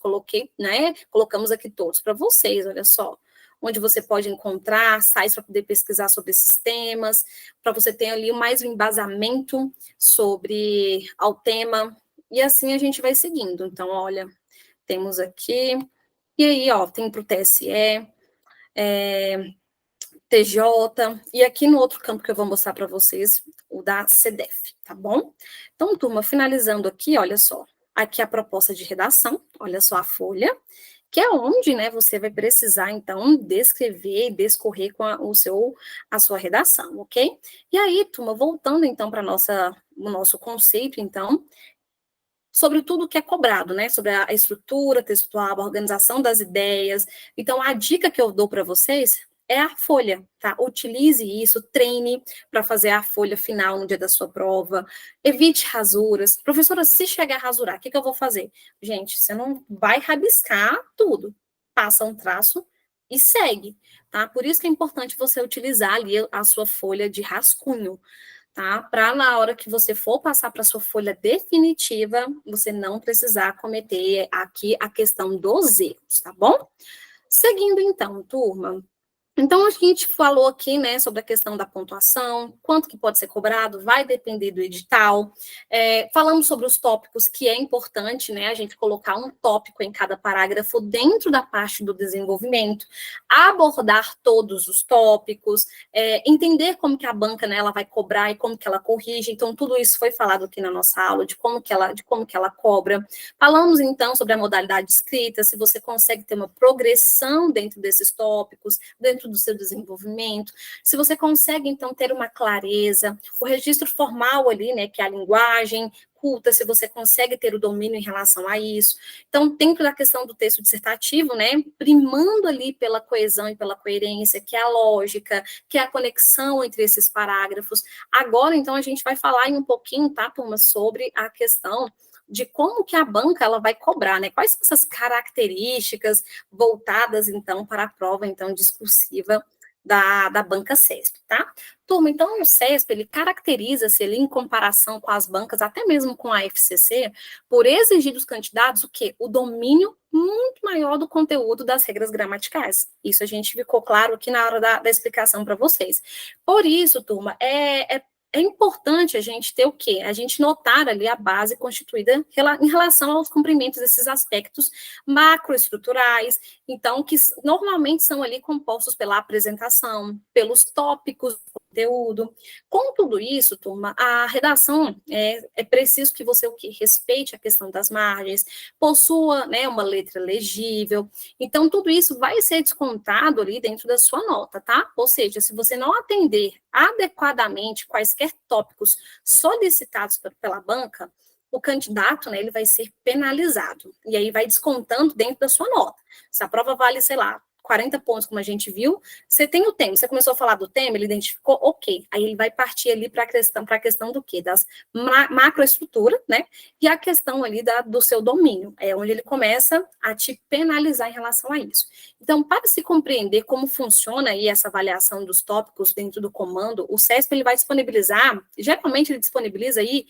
colocamos aqui todos para vocês, olha só. Onde você pode encontrar sites para poder pesquisar sobre esses temas, para você ter ali mais um embasamento ao tema. E assim a gente vai seguindo. Então, olha, temos aqui. E aí, ó, tem para o TSE, TJ, e aqui no outro campo que eu vou mostrar para vocês, o da SEDEF, tá bom? Então, turma, finalizando aqui, olha só. Aqui a proposta de redação, olha só a folha, que é onde, né, você vai precisar, então, descrever e descorrer com a sua redação, ok? E aí, turma, voltando, então, para o nosso conceito, então, sobre tudo que é cobrado, né? Sobre a estrutura textual, a organização das ideias. Então, a dica que eu dou para vocês é a folha, tá? Utilize isso, treine para fazer a folha final no dia da sua prova. Evite rasuras. Professora, se chegar a rasurar, o que eu vou fazer? Gente, você não vai rabiscar tudo. Passa um traço e segue, tá? Por isso que é importante você utilizar ali a sua folha de rascunho, tá? Para na hora que você for passar para a sua folha definitiva, você não precisar cometer aqui a questão dos erros, tá bom? Seguindo então, turma. Então, a gente falou aqui, né, sobre a questão da pontuação, quanto que pode ser cobrado, vai depender do edital. Falamos sobre os tópicos, que é importante, né, a gente colocar um tópico em cada parágrafo dentro da parte do desenvolvimento, abordar todos os tópicos, entender como que a banca, né, ela vai cobrar e como que ela corrige. Então, tudo isso foi falado aqui na nossa aula, de como que ela cobra. Falamos, então, sobre a modalidade de escrita, se você consegue ter uma progressão dentro desses tópicos, dentro do seu desenvolvimento, se você consegue, então, ter uma clareza, o registro formal ali, né, que é a linguagem culta, se você consegue ter o domínio em relação a isso. Então, dentro da questão do texto dissertativo, né, primando ali pela coesão e pela coerência, que é a lógica, que é a conexão entre esses parágrafos. Agora, então, a gente vai falar um pouquinho, tá, turma, sobre a questão de como que a banca ela vai cobrar, né? Quais são essas características voltadas, então, para a prova, então, discursiva da banca CESP, tá? Turma, então, o CESP, ele caracteriza-se ali em comparação com as bancas, até mesmo com a FCC, por exigir dos candidatos o quê? O domínio muito maior do conteúdo das regras gramaticais. Isso a gente ficou claro aqui na hora da explicação para vocês. Por isso, turma, é importante a gente ter o quê? A gente notar ali a base constituída em relação aos cumprimentos desses aspectos macroestruturais, então, que normalmente são ali compostos pela apresentação, pelos tópicos do conteúdo. Com tudo isso, turma, a redação é preciso que você o quê? Respeite a questão das margens, possua, né, uma letra legível. Então, tudo isso vai ser descontado ali dentro da sua nota, tá? Ou seja, se você não atender adequadamente quaisquer tópicos solicitados pela banca, o candidato, né, ele vai ser penalizado. E aí vai descontando dentro da sua nota. Se a prova vale, sei lá, 40 pontos, como a gente viu, você tem o tema, você começou a falar do tema, ele identificou, ok, aí ele vai partir ali para a questão do quê? Das macroestruturas, né, e a questão ali do seu domínio, é onde ele começa a te penalizar em relação a isso. Então, para se compreender como funciona aí essa avaliação dos tópicos dentro do comando, o CESP ele vai disponibilizar, geralmente ele disponibiliza aí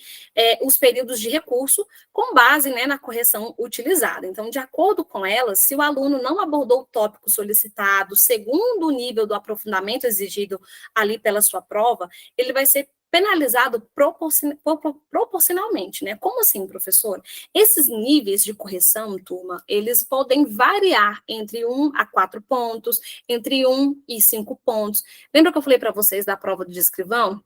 os períodos de recurso com base, né, na correção utilizada. Então, de acordo com ela, se o aluno não abordou o tópico solicitado segundo o nível do aprofundamento exigido ali pela sua prova, ele vai ser penalizado proporcionalmente, né? Como assim, professor? Esses níveis de correção, turma, eles podem variar entre 1 a 4 pontos, entre 1 e 5 pontos. Lembra que eu falei para vocês da prova de escrivão?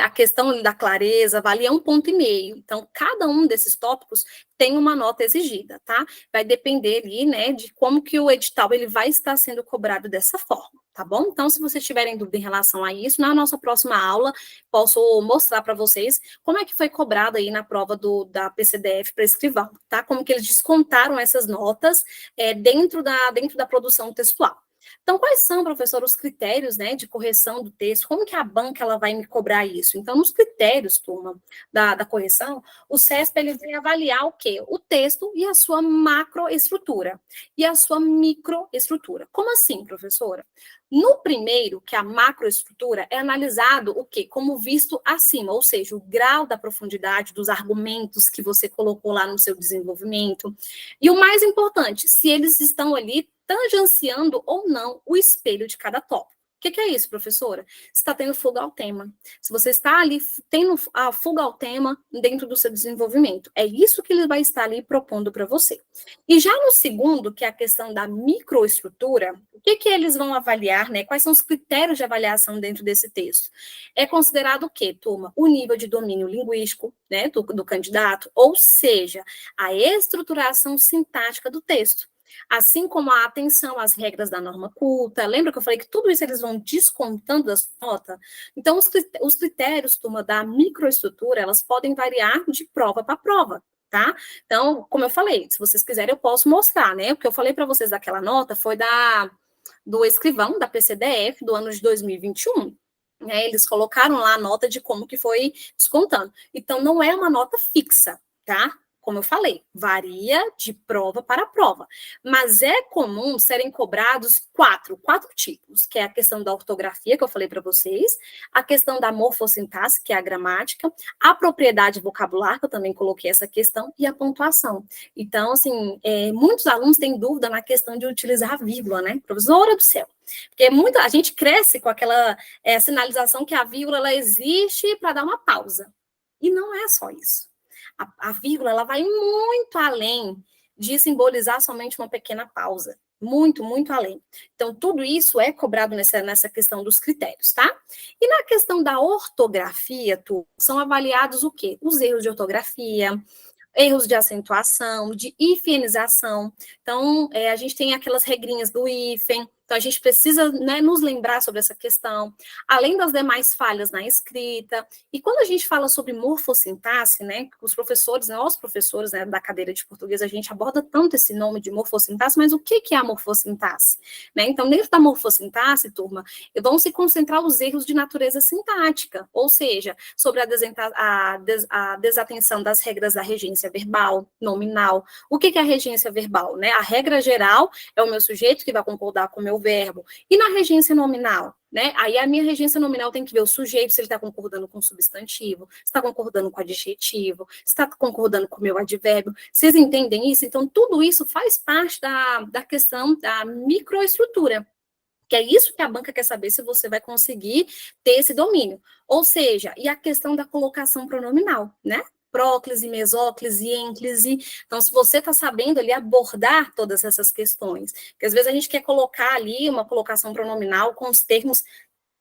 A questão da clareza valia 1,5 ponto. Então, cada um desses tópicos tem uma nota exigida, tá? Vai depender ali, né, de como que o edital ele vai estar sendo cobrado dessa forma, tá bom? Então, se vocês tiverem dúvida em relação a isso, na nossa próxima aula, posso mostrar para vocês como é que foi cobrado aí na prova da PCDF para escrivão, tá? Como que eles descontaram essas notas dentro da produção textual. Então, quais são, professor, os critérios, né, de correção do texto? Como que a banca ela vai me cobrar isso? Então, nos critérios, turma, da correção, o CESP ele vai avaliar o quê? O texto e a sua macroestrutura e a sua microestrutura. Como assim, professora? No primeiro, que é a macroestrutura, é analisado o quê? Como visto acima, ou seja, o grau da profundidade dos argumentos que você colocou lá no seu desenvolvimento. E o mais importante, se eles estão ali tangenciando ou não o espelho de cada tópico. O que é isso, professora? Você está tendo fuga ao tema. Se você está ali tendo a fuga ao tema dentro do seu desenvolvimento, é isso que ele vai estar ali propondo para você. E já no segundo, que é a questão da microestrutura, o que eles vão avaliar, né? Quais são os critérios de avaliação dentro desse texto? É considerado o quê, turma? O nível de domínio linguístico, né, do candidato, ou seja, a estruturação sintática do texto. Assim como a atenção às regras da norma culta, lembra que eu falei que tudo isso eles vão descontando da nota? Então, os critérios, turma, da microestrutura, elas podem variar de prova para prova, tá? Então, como eu falei, se vocês quiserem, eu posso mostrar, né? O que eu falei para vocês daquela nota foi do escrivão da PCDF do ano de 2021. Eles colocaram lá a nota de como que foi descontando. Então, não é uma nota fixa, tá? Como eu falei, varia de prova para prova, mas é comum serem cobrados quatro tipos, que é a questão da ortografia, que eu falei para vocês, a questão da morfossintaxe, que é a gramática, a propriedade vocabular, que eu também coloquei essa questão, e a pontuação. Então, assim, muitos alunos têm dúvida na questão de utilizar a vírgula, né? Professora do céu. Porque a gente cresce com aquela sinalização que a vírgula ela existe para dar uma pausa. E não é só isso. A vírgula ela vai muito além de simbolizar somente uma pequena pausa. Muito, muito além. Então, tudo isso é cobrado nessa questão dos critérios, tá? E na questão da ortografia, são avaliados o quê? Os erros de ortografia, erros de acentuação, de hifenização. Então, a gente tem aquelas regrinhas do hífen. Então, a gente precisa, né, nos lembrar sobre essa questão, além das demais falhas na escrita. E quando a gente fala sobre morfossintaxe, né, os professores, nós professores, né, da cadeira de português, a gente aborda tanto esse nome de morfossintaxe, mas o que é a morfossintaxe? Né? Então, dentro da morfossintaxe, turma, vão se concentrar os erros de natureza sintática, ou seja, sobre a desatenção das regras da regência verbal, nominal. O que é a regência verbal? Né? A regra geral é o meu sujeito que vai concordar com o meu verbo. E na regência nominal? Né? Aí a minha regência nominal tem que ver o sujeito, se ele está concordando com o substantivo, se está concordando com o adjetivo, se está concordando com o meu advérbio. Vocês entendem isso? Então, tudo isso faz parte da questão da microestrutura. Que é isso que a banca quer saber se você vai conseguir ter esse domínio. Ou seja, e a questão da colocação pronominal, né? Próclise, mesóclise, ênclise. Então, se você está sabendo ali abordar todas essas questões, porque às vezes a gente quer colocar ali uma colocação pronominal com os termos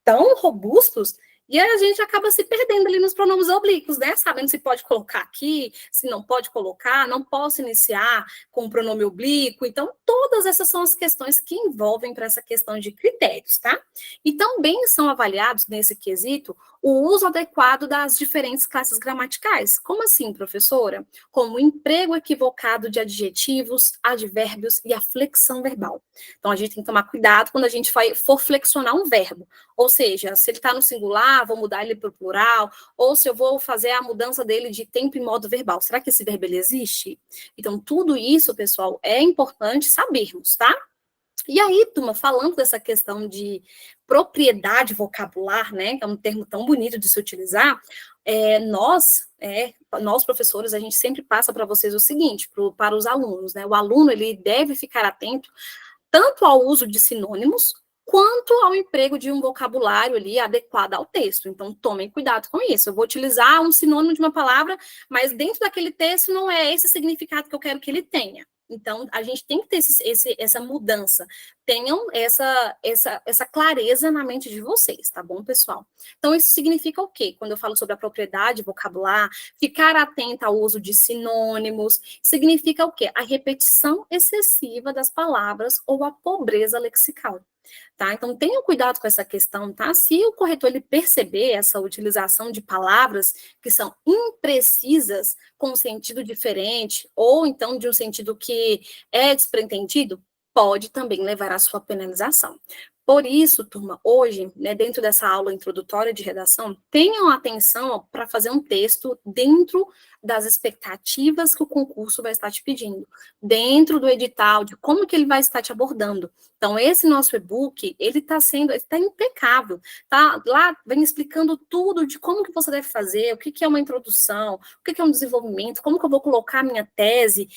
tão robustos E aí a gente acaba se perdendo ali nos pronomes oblíquos, né? Sabendo se pode colocar aqui, se não pode colocar, não posso iniciar com o pronome oblíquo. Então, todas essas são as questões que envolvem para essa questão de critérios, tá? E também são avaliados nesse quesito o uso adequado das diferentes classes gramaticais. Como assim, professora? Como o emprego equivocado de adjetivos, advérbios e a flexão verbal. Então, a gente tem que tomar cuidado quando a gente for flexionar um verbo. Ou seja, se ele está no singular, vou mudar ele para o plural, ou se eu vou fazer a mudança dele de tempo e modo verbal. Será que esse verbo ele existe? Então, tudo isso, pessoal, é importante sabermos, tá? E aí, turma, falando dessa questão de propriedade vocabular, né, que é um termo tão bonito de se utilizar, nós, professores, a gente sempre passa para vocês o seguinte, para os alunos, né, o aluno, ele deve ficar atento tanto ao uso de sinônimos, quanto ao emprego de um vocabulário ali adequado ao texto. Então, tomem cuidado com isso. Eu vou utilizar um sinônimo de uma palavra, mas dentro daquele texto não é esse significado que eu quero que ele tenha. Então, a gente tem que ter essa mudança. Tenham essa clareza na mente de vocês, tá bom, pessoal? Então, isso significa o quê? Quando eu falo sobre a propriedade vocabular, ficar atenta ao uso de sinônimos, significa o quê? A repetição excessiva das palavras ou a pobreza lexical. Tá? Então, tenham cuidado com essa questão, tá? Se o corretor ele perceber essa utilização de palavras que são imprecisas, com um sentido diferente, ou então de um sentido que é despreentendido, pode também levar à sua penalização. Por isso, turma, hoje, né, dentro dessa aula introdutória de redação, tenham atenção para fazer um texto dentro das expectativas que o concurso vai estar te pedindo, dentro do edital, de como que ele vai estar te abordando. Então, esse nosso e-book, ele está impecável, tá? Lá vem explicando tudo de como que você deve fazer, o que é uma introdução, o que é um desenvolvimento, como que eu vou colocar a minha tese,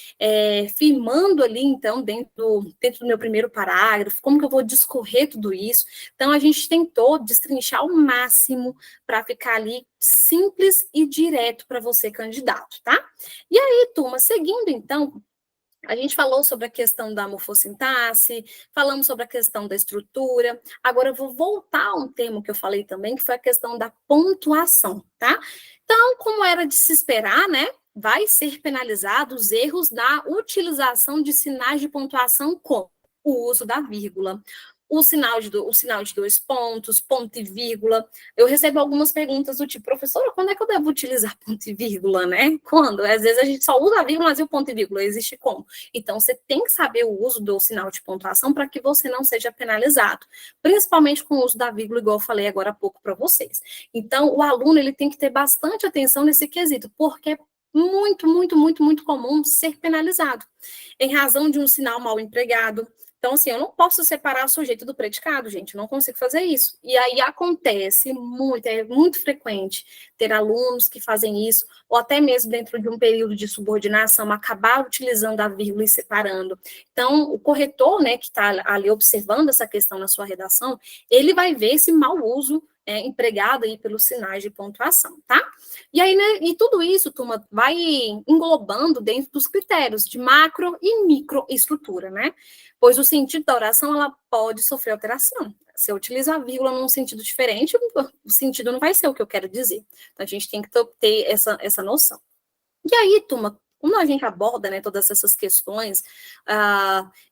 firmando ali, então, dentro do meu primeiro parágrafo, como que eu vou discorrer tudo isso. Então, a gente tentou destrinchar ao máximo para ficar ali simples e direto para você, candidato, tá? E aí, turma, seguindo, então, a gente falou sobre a questão da morfossintaxe, falamos sobre a questão da estrutura. Agora eu vou voltar a um termo que eu falei também, que foi a questão da pontuação, tá? Então, como era de se esperar, né? Vai ser penalizado os erros da utilização de sinais de pontuação como o uso da vírgula, o sinal de 2 pontos, ponto e vírgula. Eu recebo algumas perguntas do tipo, professora, quando é que eu devo utilizar ponto e vírgula, né? Quando? Às vezes a gente só usa a vírgula, mas e o ponto e vírgula existe como? Então, você tem que saber o uso do sinal de pontuação para que você não seja penalizado, principalmente com o uso da vírgula, igual eu falei agora há pouco para vocês. Então, o aluno ele tem que ter bastante atenção nesse quesito, porque é muito, muito, muito, muito comum ser penalizado, em razão de um sinal mal empregado. Então, assim, eu não posso separar o sujeito do predicado, gente, eu não consigo fazer isso. E aí acontece muito, é muito frequente ter alunos que fazem isso, ou até mesmo dentro de um período de subordinação, acabar utilizando a vírgula e separando. Então, o corretor, né, que está ali observando essa questão na sua redação, ele vai ver esse mau uso empregado aí pelos sinais de pontuação, tá? E aí, né, e tudo isso, turma, vai englobando dentro dos critérios de macro e microestrutura, né? Pois o sentido da oração, ela pode sofrer alteração. Se eu utilizar a vírgula num sentido diferente, o sentido não vai ser o que eu quero dizer. Então, a gente tem que ter essa noção. E aí, turma, quando a gente aborda, né, todas essas questões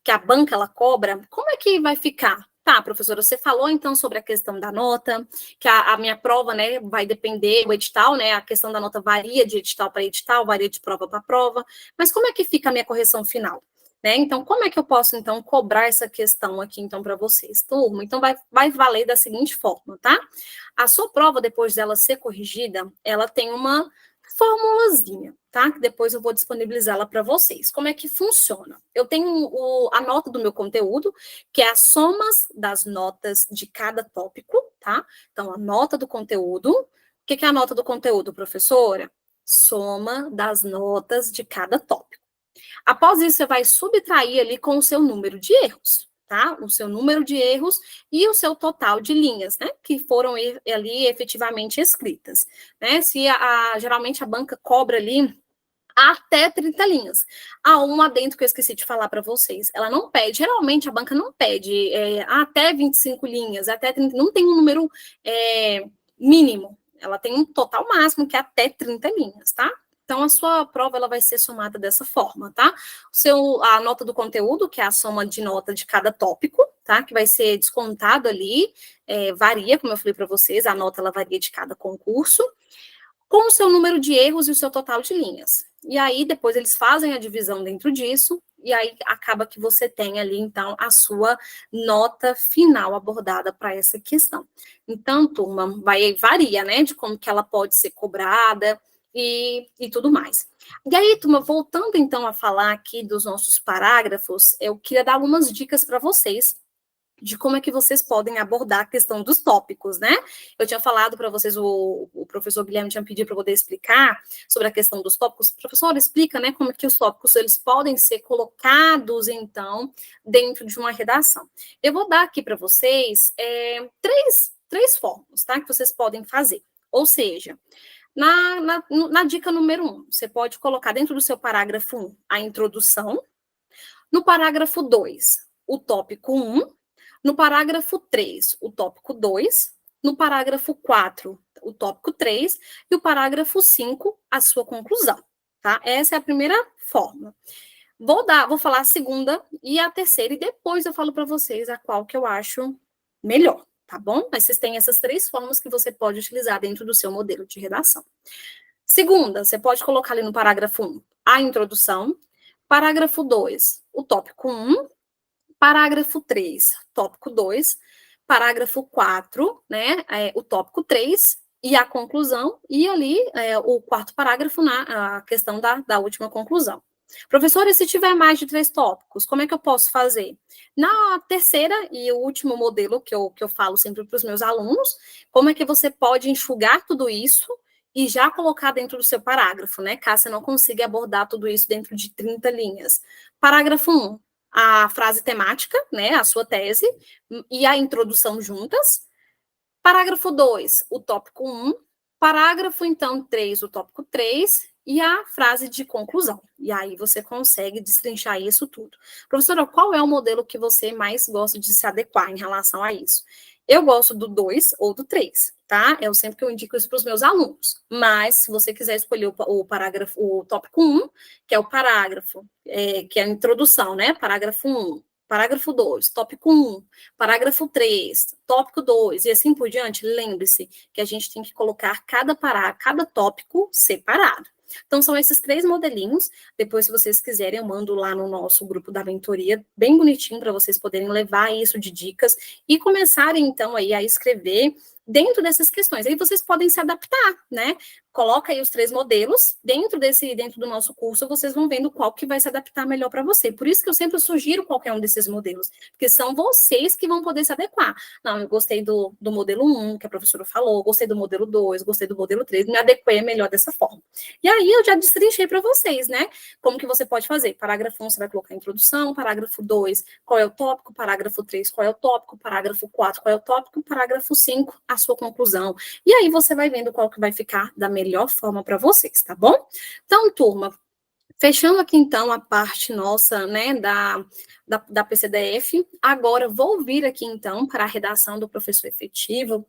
que a banca, ela cobra, como é que vai ficar? Tá, professora, você falou, então, sobre a questão da nota, que a minha prova, né, vai depender do edital, né, a questão da nota varia de edital para edital, varia de prova para prova, mas como é que fica a minha correção final? Né? Então, como é que eu posso, então, cobrar essa questão aqui, então, para vocês? Turma, então, vai valer da seguinte forma, tá? A sua prova, depois dela ser corrigida, ela tem uma formulazinha, tá? Que depois eu vou disponibilizá-la para vocês. Como é que funciona? Eu tenho a nota do meu conteúdo, que é a soma das notas de cada tópico, tá? Então, a nota do conteúdo. O que é a nota do conteúdo, professora? Soma das notas de cada tópico. Após isso, você vai subtrair ali com o seu número de erros, tá? O seu número de erros e o seu total de linhas, né? Que foram ali efetivamente escritas, né? Geralmente a banca cobra ali até 30 linhas. Um adendo que eu esqueci de falar para vocês. Ela não pede, geralmente a banca não pede até 25 linhas, até 30, não tem um número mínimo. Ela tem um total máximo que é até 30 linhas, tá? Então, a sua prova ela vai ser somada dessa forma, tá? A nota do conteúdo, que é a soma de nota de cada tópico, tá? Que vai ser descontado ali, varia, como eu falei para vocês, a nota ela varia de cada concurso, com o seu número de erros e o seu total de linhas. E aí, depois eles fazem a divisão dentro disso, e aí acaba que você tem ali, então, a sua nota final abordada para essa questão. Então, turma, varia, né, de como que ela pode ser cobrada e tudo mais. E aí, turma, voltando, então, a falar aqui dos nossos parágrafos, eu queria dar algumas dicas para vocês, de como é que vocês podem abordar a questão dos tópicos, né? Eu tinha falado para vocês, o professor Guilherme tinha pedido para poder explicar sobre a questão dos tópicos. Professor, explica, né, como é que os tópicos, eles podem ser colocados, então, dentro de uma redação. Eu vou dar aqui para vocês três formas, tá, que vocês podem fazer. Ou seja, na dica número 1, você pode colocar dentro do seu parágrafo 1 a introdução, no parágrafo 2, o tópico 1, no parágrafo 3, o tópico 2, no parágrafo 4, o tópico 3, e o parágrafo 5, a sua conclusão, tá? Essa é a primeira forma. Vou falar a segunda e a terceira, e depois eu falo para vocês a qual que eu acho melhor, tá bom? Mas vocês têm essas 3 formas que você pode utilizar dentro do seu modelo de redação. Segunda, você pode colocar ali no parágrafo 1, a introdução, parágrafo 2, o tópico 1, parágrafo 3, tópico 2, parágrafo 4, né, o tópico 3, e a conclusão, e ali o quarto parágrafo a questão da última conclusão. Professora, se tiver mais de 3 tópicos, como é que eu posso fazer? Na terceira e o último modelo que eu falo sempre para os meus alunos, como é que você pode enxugar tudo isso e já colocar dentro do seu parágrafo, né, caso você não consiga abordar tudo isso dentro de 30 linhas. Parágrafo 1, a frase temática, né, a sua tese, e a introdução juntas. Parágrafo 2, o tópico 1. Parágrafo, então, 3, o tópico 3. E a frase de conclusão. E aí você consegue destrinchar isso tudo. Professora, qual é o modelo que você mais gosta de se adequar em relação a isso? Eu gosto do 2 ou do 3, tá? Eu sempre que eu indico isso para os meus alunos. Mas, se você quiser escolher o tópico 1, que é o parágrafo, que é a introdução, né? Parágrafo 1, parágrafo 2, tópico 1, parágrafo 3, tópico 2, e assim por diante, lembre-se que a gente tem que colocar cada tópico separado. Então, são esses 3 modelinhos. Depois, se vocês quiserem, eu mando lá no nosso grupo da mentoria, bem bonitinho, para vocês poderem levar isso de dicas e começarem, então, aí a escrever dentro dessas questões. Aí vocês podem se adaptar, né? Coloca aí os 3 modelos, dentro do nosso curso, vocês vão vendo qual que vai se adaptar melhor para você. Por isso que eu sempre sugiro qualquer um desses modelos, porque são vocês que vão poder se adequar. Não, eu gostei do modelo 1, que a professora falou, gostei do modelo 2, gostei do modelo 3, me adequei melhor dessa forma. E aí eu já destrinchei para vocês, né? Como que você pode fazer? Parágrafo 1, você vai colocar a introdução, parágrafo 2, qual é o tópico, parágrafo 3, qual é o tópico, parágrafo 4, qual é o tópico, parágrafo 5, a sua conclusão. E aí você vai vendo qual que vai ficar da melhor forma para vocês, tá bom? Então, turma, fechando aqui, então, a parte nossa, né, da PCDF, agora vou vir aqui, então, para a redação do professor efetivo,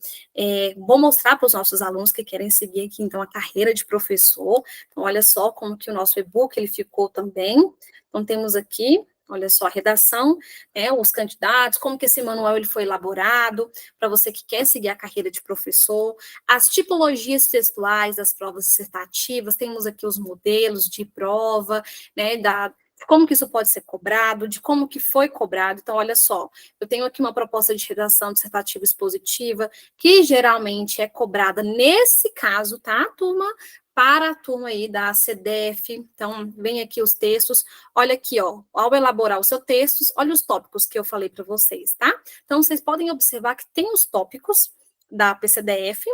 vou mostrar para os nossos alunos que querem seguir aqui, então, a carreira de professor. Então, olha só como que o nosso e-book, ele ficou também. Então, temos aqui, olha só, a redação, os candidatos, como que esse manual ele foi elaborado, para você que quer seguir a carreira de professor, as tipologias textuais das provas dissertativas, temos aqui os modelos de prova, né, como que isso pode ser cobrado, de como que foi cobrado. Então, olha só, eu tenho aqui uma proposta de redação dissertativa expositiva, que geralmente é cobrada nesse caso, tá, turma? Para a turma aí da CDF, então, vem aqui os textos, olha aqui, ó, ao elaborar os seus textos, olha os tópicos que eu falei para vocês, tá? Então, vocês podem observar que tem os tópicos da PCDF,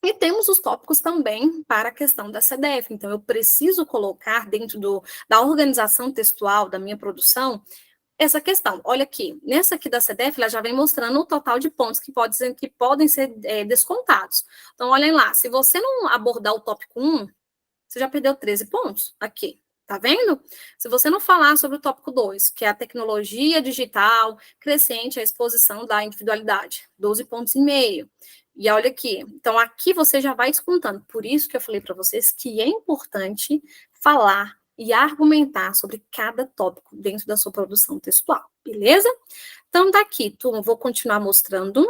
e temos os tópicos também para a questão da CDF. Então, eu preciso colocar dentro da organização textual da minha produção essa questão. Olha aqui, nessa aqui da CDF, ela já vem mostrando o total de pontos que podem ser descontados. Então, olhem lá, se você não abordar o tópico 1, você já perdeu 13 pontos aqui. Tá vendo? Se você não falar sobre o tópico 2, que é a tecnologia digital crescente, a exposição da individualidade, 12,5 pontos. E olha aqui, então aqui você já vai descontando. Por isso que eu falei para vocês que é importante falar e argumentar sobre cada tópico dentro da sua produção textual, beleza? Então, daqui, turma, vou continuar mostrando.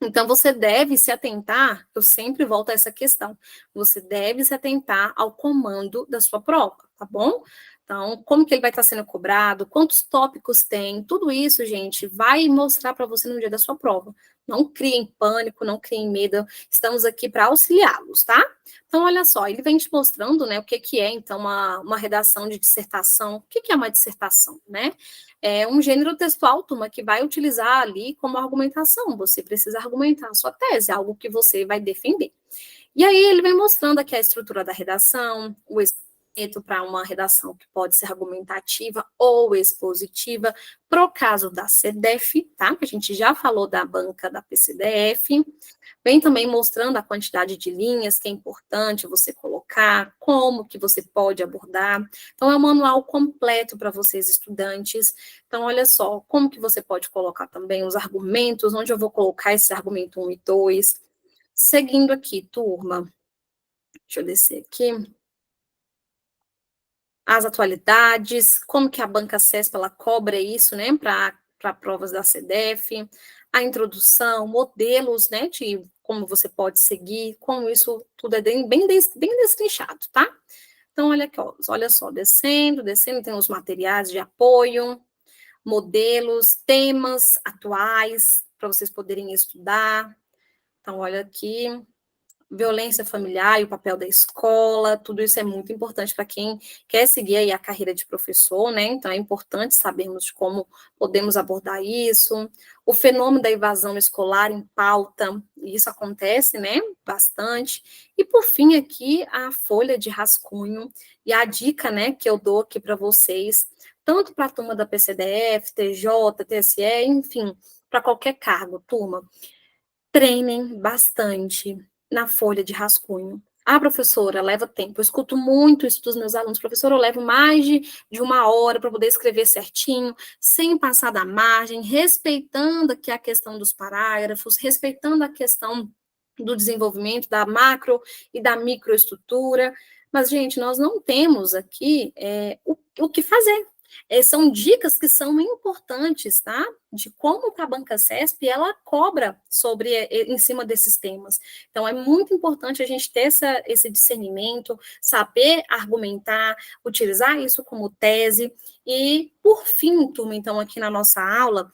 Então, você deve se atentar, eu sempre volto a essa questão, você deve se atentar ao comando da sua prova, tá bom? Então, como que ele vai estar sendo cobrado, quantos tópicos tem, tudo isso, gente, vai mostrar para você no dia da sua prova. Não criem pânico, não criem medo, estamos aqui para auxiliá-los, tá? Então, olha só, ele vem te mostrando, né, o que é, então, uma redação de dissertação. O que é uma dissertação, né? É um gênero textual, turma, que vai utilizar ali como argumentação. Você precisa argumentar a sua tese, algo que você vai defender. E aí ele vem mostrando aqui a estrutura da redação, o para uma redação que pode ser argumentativa ou expositiva, pro caso da CDF, tá? Que a gente já falou da banca da PCDF. Vem também mostrando a quantidade de linhas que é importante você colocar, como que você pode abordar. Então, é um manual completo para vocês, estudantes. Então, olha só, como que você pode colocar também os argumentos, onde eu vou colocar esse argumento 1 e 2. Seguindo aqui, turma. Deixa eu descer aqui. As atualidades, como que a banca CESP, ela cobra isso, né, para provas da CDF, a introdução, modelos, né, de como você pode seguir, como isso tudo é bem destrinchado, tá? Então, olha aqui, ó, olha só, descendo, tem os materiais de apoio, modelos, temas atuais, para vocês poderem estudar. Então, olha aqui, violência familiar e o papel da escola, tudo isso é muito importante para quem quer seguir aí a carreira de professor, né? Então é importante sabermos como podemos abordar isso. O fenômeno da evasão escolar em pauta, isso acontece, né? Bastante. E por fim aqui a folha de rascunho e a dica, né, que eu dou aqui para vocês, tanto para a turma da PCDF, TJ, TSE, enfim, para qualquer cargo, turma. Treinem bastante na folha de rascunho. Ah, professora, leva tempo. Eu escuto muito isso dos meus alunos. Professora, eu levo mais de 1 hora para poder escrever certinho, sem passar da margem, respeitando aqui a questão dos parágrafos, respeitando a questão do desenvolvimento da macro e da microestrutura. Mas, gente, nós não temos aqui o que fazer. São dicas que são importantes, tá? De como a banca CESP, ela cobra em cima desses temas. Então, é muito importante a gente ter esse discernimento, saber argumentar, utilizar isso como tese, e, por fim, turma, então, aqui na nossa aula,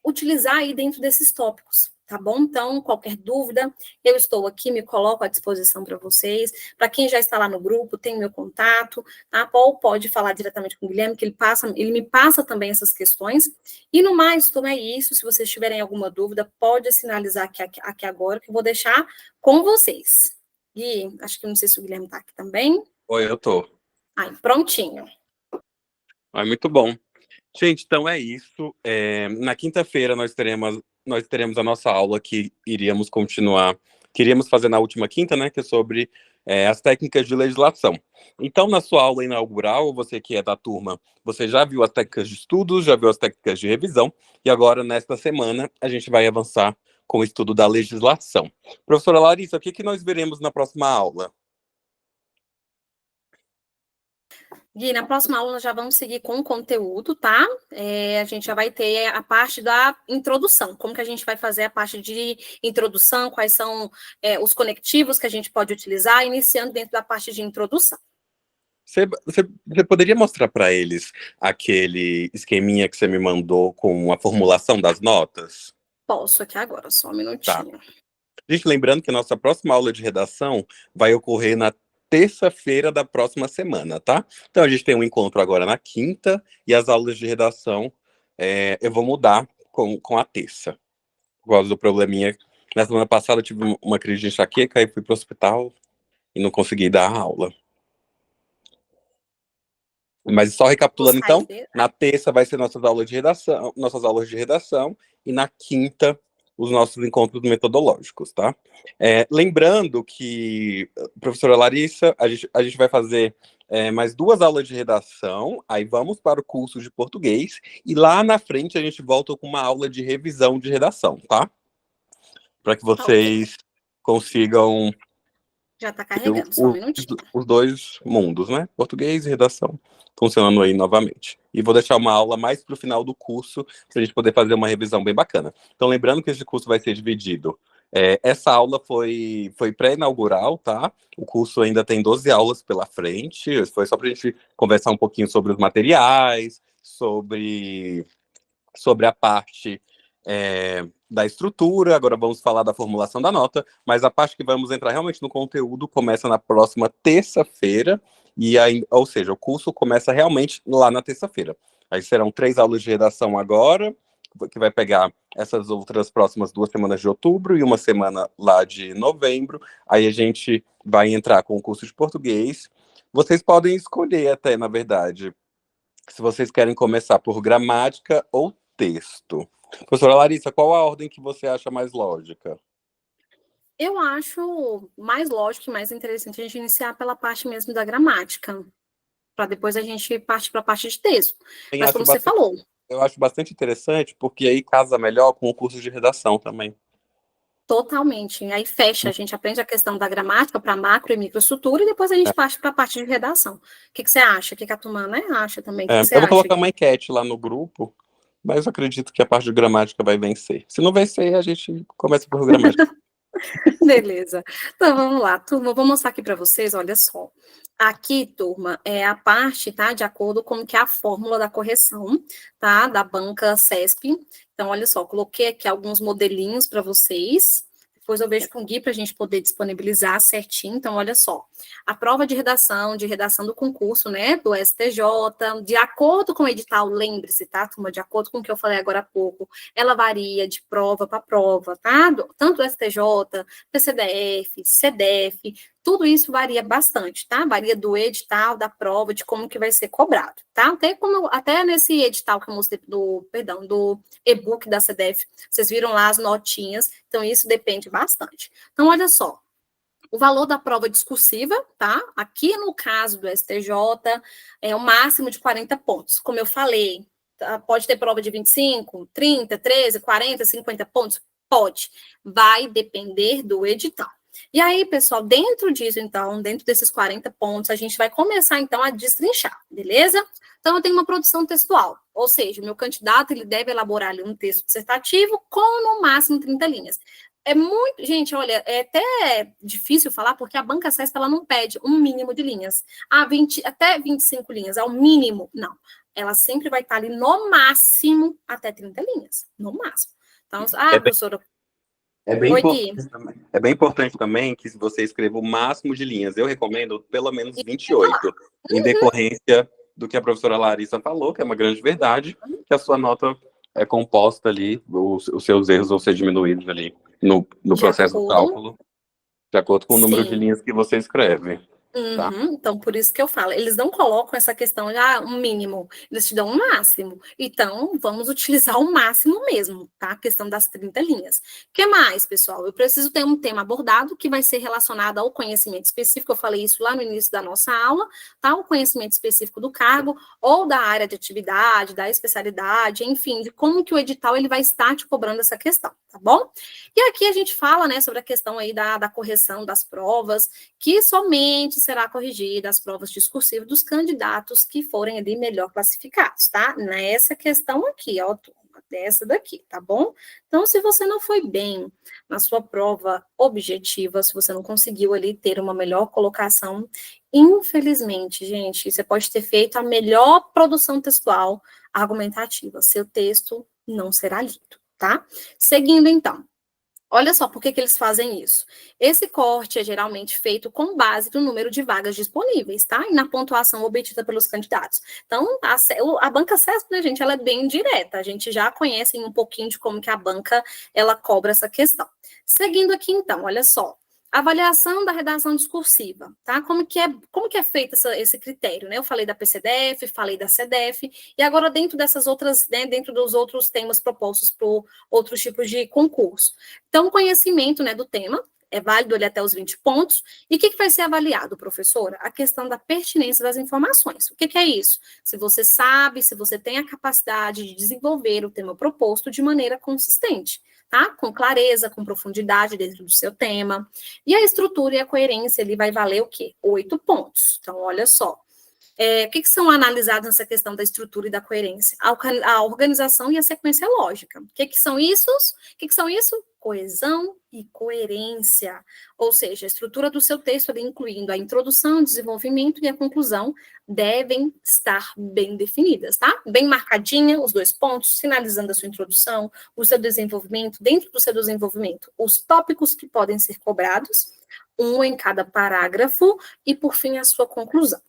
utilizar aí dentro desses tópicos, tá bom? Então, qualquer dúvida, eu estou aqui, me coloco à disposição para vocês. Para quem já está lá no grupo, tem meu contato, tá? Ou pode falar diretamente com o Guilherme, que ele me passa também essas questões. E no mais, turma, é isso. Se vocês tiverem alguma dúvida, pode sinalizar aqui agora, que eu vou deixar com vocês. E acho que não sei se o Guilherme está aqui também. Oi, eu tô. Ai, prontinho. Muito bom. Gente, então é isso. Na quinta-feira nós teremos a nossa aula que queríamos fazer na última quinta, né, que é sobre as técnicas de legislação. Então, na sua aula inaugural, você que é da turma, você já viu as técnicas de estudos, já viu as técnicas de revisão, e agora, nesta semana, a gente vai avançar com o estudo da legislação. Professora Larissa, o que nós veremos na próxima aula? Gui, na próxima aula nós já vamos seguir com o conteúdo, tá? A gente já vai ter a parte da introdução, como que a gente vai fazer a parte de introdução, quais são os conectivos que a gente pode utilizar, iniciando dentro da parte de introdução. Você poderia mostrar para eles aquele esqueminha que você me mandou com a formulação das notas? Posso aqui agora, só um minutinho. Tá. Gente, lembrando que a nossa próxima aula de redação vai ocorrer na terça-feira da próxima semana, tá? Então, a gente tem um encontro agora na quinta, e as aulas de redação eu vou mudar com a terça. Por causa do probleminha. Na semana passada eu tive uma crise de enxaqueca, e fui para o hospital e não consegui dar a aula. Mas só recapitulando, então, na terça vai ser nossas aulas de redação, e na quinta os nossos encontros metodológicos, tá? Lembrando que, professora Larissa, a gente vai fazer mais 2 aulas de redação, aí vamos para o curso de português, e lá na frente a gente volta com uma aula de revisão de redação, tá? para que vocês consigam Já tá ter carregando, só um minutinho. os dois mundos, né? Português e redação funcionando aí novamente. E vou deixar uma aula mais para o final do curso, para a gente poder fazer uma revisão bem bacana. Então, lembrando que esse curso vai ser dividido. Essa aula foi pré-inaugural, tá? O curso ainda tem 12 aulas pela frente. Foi só para a gente conversar um pouquinho sobre os materiais, sobre a parte da estrutura. Agora vamos falar da formulação da nota, mas a parte que vamos entrar realmente no conteúdo começa na próxima terça-feira, e aí, ou seja, o curso começa realmente lá na terça-feira. Aí serão 3 aulas de redação agora, que vai pegar essas outras próximas 2 semanas de outubro e uma semana lá de novembro. Aí a gente vai entrar com o curso de português. Vocês podem escolher até, na verdade, se vocês querem começar por gramática ou texto. Professora Larissa, qual a ordem que você acha mais lógica? Eu acho mais lógico e mais interessante a gente iniciar pela parte mesmo da gramática, para depois a gente partir para a parte de texto. Mas como você falou. Eu acho bastante interessante, porque aí casa melhor com o curso de redação também. Totalmente. Aí fecha, a gente aprende a questão da gramática para macro e microestrutura, e depois a gente parte para a parte de redação. O que você acha? O que a turma, né, acha também? O que você eu vou acha? colocar uma enquete lá no grupo, mas eu acredito que a parte de gramática vai vencer. Se não vencer, a gente começa por gramática. Beleza. Então, vamos lá, turma. Vou mostrar aqui para vocês, olha só. Aqui, turma, é a parte, tá, de acordo com que é a fórmula da correção, tá, da banca CESP. Então, olha só, coloquei aqui alguns modelinhos para vocês. Depois eu vejo com o Gui para a gente poder disponibilizar certinho. Então, olha só, a prova de redação do concurso, né, do STJ, de acordo com o edital, lembre-se, tá, turma, de acordo com o que eu falei agora há pouco, ela varia de prova para prova, tá, tanto STJ, PCDF, CDF, tudo isso varia bastante, tá? Varia do edital, da prova, de como que vai ser cobrado, tá? Até nesse edital que eu mostrei do e-book da CDF, vocês viram lá as notinhas, então isso depende bastante. Então, olha só, o valor da prova discursiva, tá? Aqui no caso do STJ, é o máximo de 40 pontos. Como eu falei, tá? Pode ter prova de 25, 30, 13, 40, 50 pontos? Pode. Vai depender do edital. E aí, pessoal, dentro disso, então, dentro desses 40 pontos, a gente vai começar, então, a destrinchar, beleza? Então, eu tenho uma produção textual, ou seja, o meu candidato, ele deve elaborar ali um texto dissertativo com, no máximo, 30 linhas. É muito, gente, olha, é até difícil falar, porque a banca CESP, ela não pede um mínimo de linhas. Até 25 linhas, é o mínimo. Não, ela sempre vai estar ali, no máximo, até 30 linhas, no máximo. Então, professora... É bem importante também que você escreva o máximo de linhas. Eu recomendo pelo menos 28, em decorrência do que a professora Larissa falou, que é uma grande verdade, que a sua nota é composta ali, os seus erros vão ser diminuídos ali no processo do cálculo, de acordo com o número de linhas que você escreve. Tá? Então, por isso que eu falo, eles não colocam essa questão de um mínimo, eles te dão um máximo. Então, vamos utilizar o máximo mesmo, tá? A questão das 30 linhas. O que mais, pessoal? Eu preciso ter um tema abordado que vai ser relacionado ao conhecimento específico, eu falei isso lá no início da nossa aula, tá? O conhecimento específico do cargo, ou da área de atividade, da especialidade, enfim, de como que o edital ele vai estar te cobrando essa questão, tá bom? E aqui a gente fala, né, sobre a questão aí da correção das provas, que somente será corrigida as provas discursivas dos candidatos que forem ali melhor classificados, tá? Nessa questão aqui, ó, dessa daqui, tá bom? Então, se você não foi bem na sua prova objetiva, se você não conseguiu ali ter uma melhor colocação, infelizmente, gente, você pode ter feito a melhor produção textual argumentativa, seu texto não será lido, tá? Seguindo, então. Olha só por que eles fazem isso. Esse corte é geralmente feito com base no número de vagas disponíveis, tá? E na pontuação obtida pelos candidatos. Então, a banca CESP, né, gente, ela é bem direta. A gente já conhece um pouquinho de como que a banca, ela cobra essa questão. Seguindo aqui, então, olha só. Avaliação da redação discursiva, tá? Como que é feito esse critério, né? Eu falei da PCDF, falei da CDF, e agora dentro dessas outras, né, dentro dos outros temas propostos por outros tipos de concurso. Então, o conhecimento, né, do tema é válido ali até os 20 pontos. E o que vai ser avaliado, professora? A questão da pertinência das informações. O que é isso? Se você sabe, se você tem a capacidade de desenvolver o tema proposto de maneira consistente. tá? Com clareza, com profundidade dentro do seu tema. E a estrutura e a coerência, ele vai valer o quê? 8 pontos. Então, olha só. O que são analisados nessa questão da estrutura e da coerência? A organização e a sequência lógica. O que são isso? Coesão e coerência. Ou seja, a estrutura do seu texto, ali, incluindo a introdução, o desenvolvimento e a conclusão, devem estar bem definidas, tá? Bem marcadinha, os 2 pontos, finalizando a sua introdução, o seu desenvolvimento, dentro do seu desenvolvimento, os tópicos que podem ser cobrados, um em cada parágrafo, e, por fim, a sua conclusão.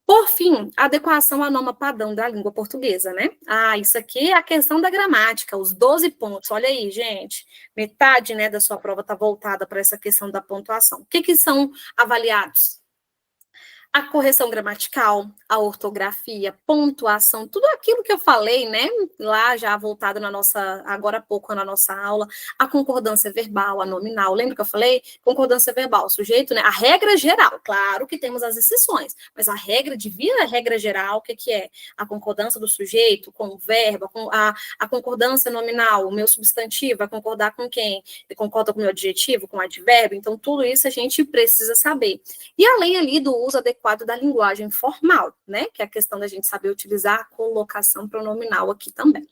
Por fim, adequação à norma padrão da língua portuguesa, né? Isso aqui é a questão da gramática, os 12 pontos. Olha aí, gente, metade, né, da sua prova está voltada para essa questão da pontuação. O que são avaliados? A correção gramatical, a ortografia, pontuação, tudo aquilo que eu falei, né, lá já voltado agora há pouco na nossa aula, a concordância verbal, a nominal, lembra que eu falei? Concordância verbal, sujeito, né, a regra geral, claro que temos as exceções, mas a regra geral, o que é? A concordância do sujeito com o verbo, com a concordância nominal, o meu substantivo vai concordar com quem? Ele concorda com o meu adjetivo, com o advérbio, então tudo isso a gente precisa saber. E além ali do uso adequado da linguagem formal, né? Que é a questão da gente saber utilizar a colocação pronominal aqui também.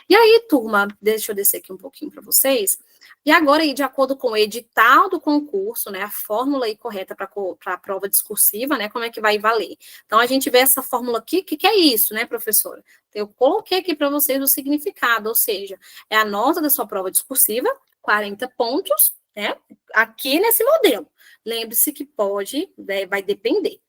E aí, turma, deixa eu descer aqui um pouquinho para vocês. E agora, aí, de acordo com o edital do concurso, né? A fórmula aí correta para a prova discursiva, né? Como é que vai valer? Então, a gente vê essa fórmula aqui, o que é isso, né, professora? Eu coloquei aqui para vocês o significado, ou seja, é a nota da sua prova discursiva, 40 pontos, né? Aqui nesse modelo. Lembre-se que vai depender.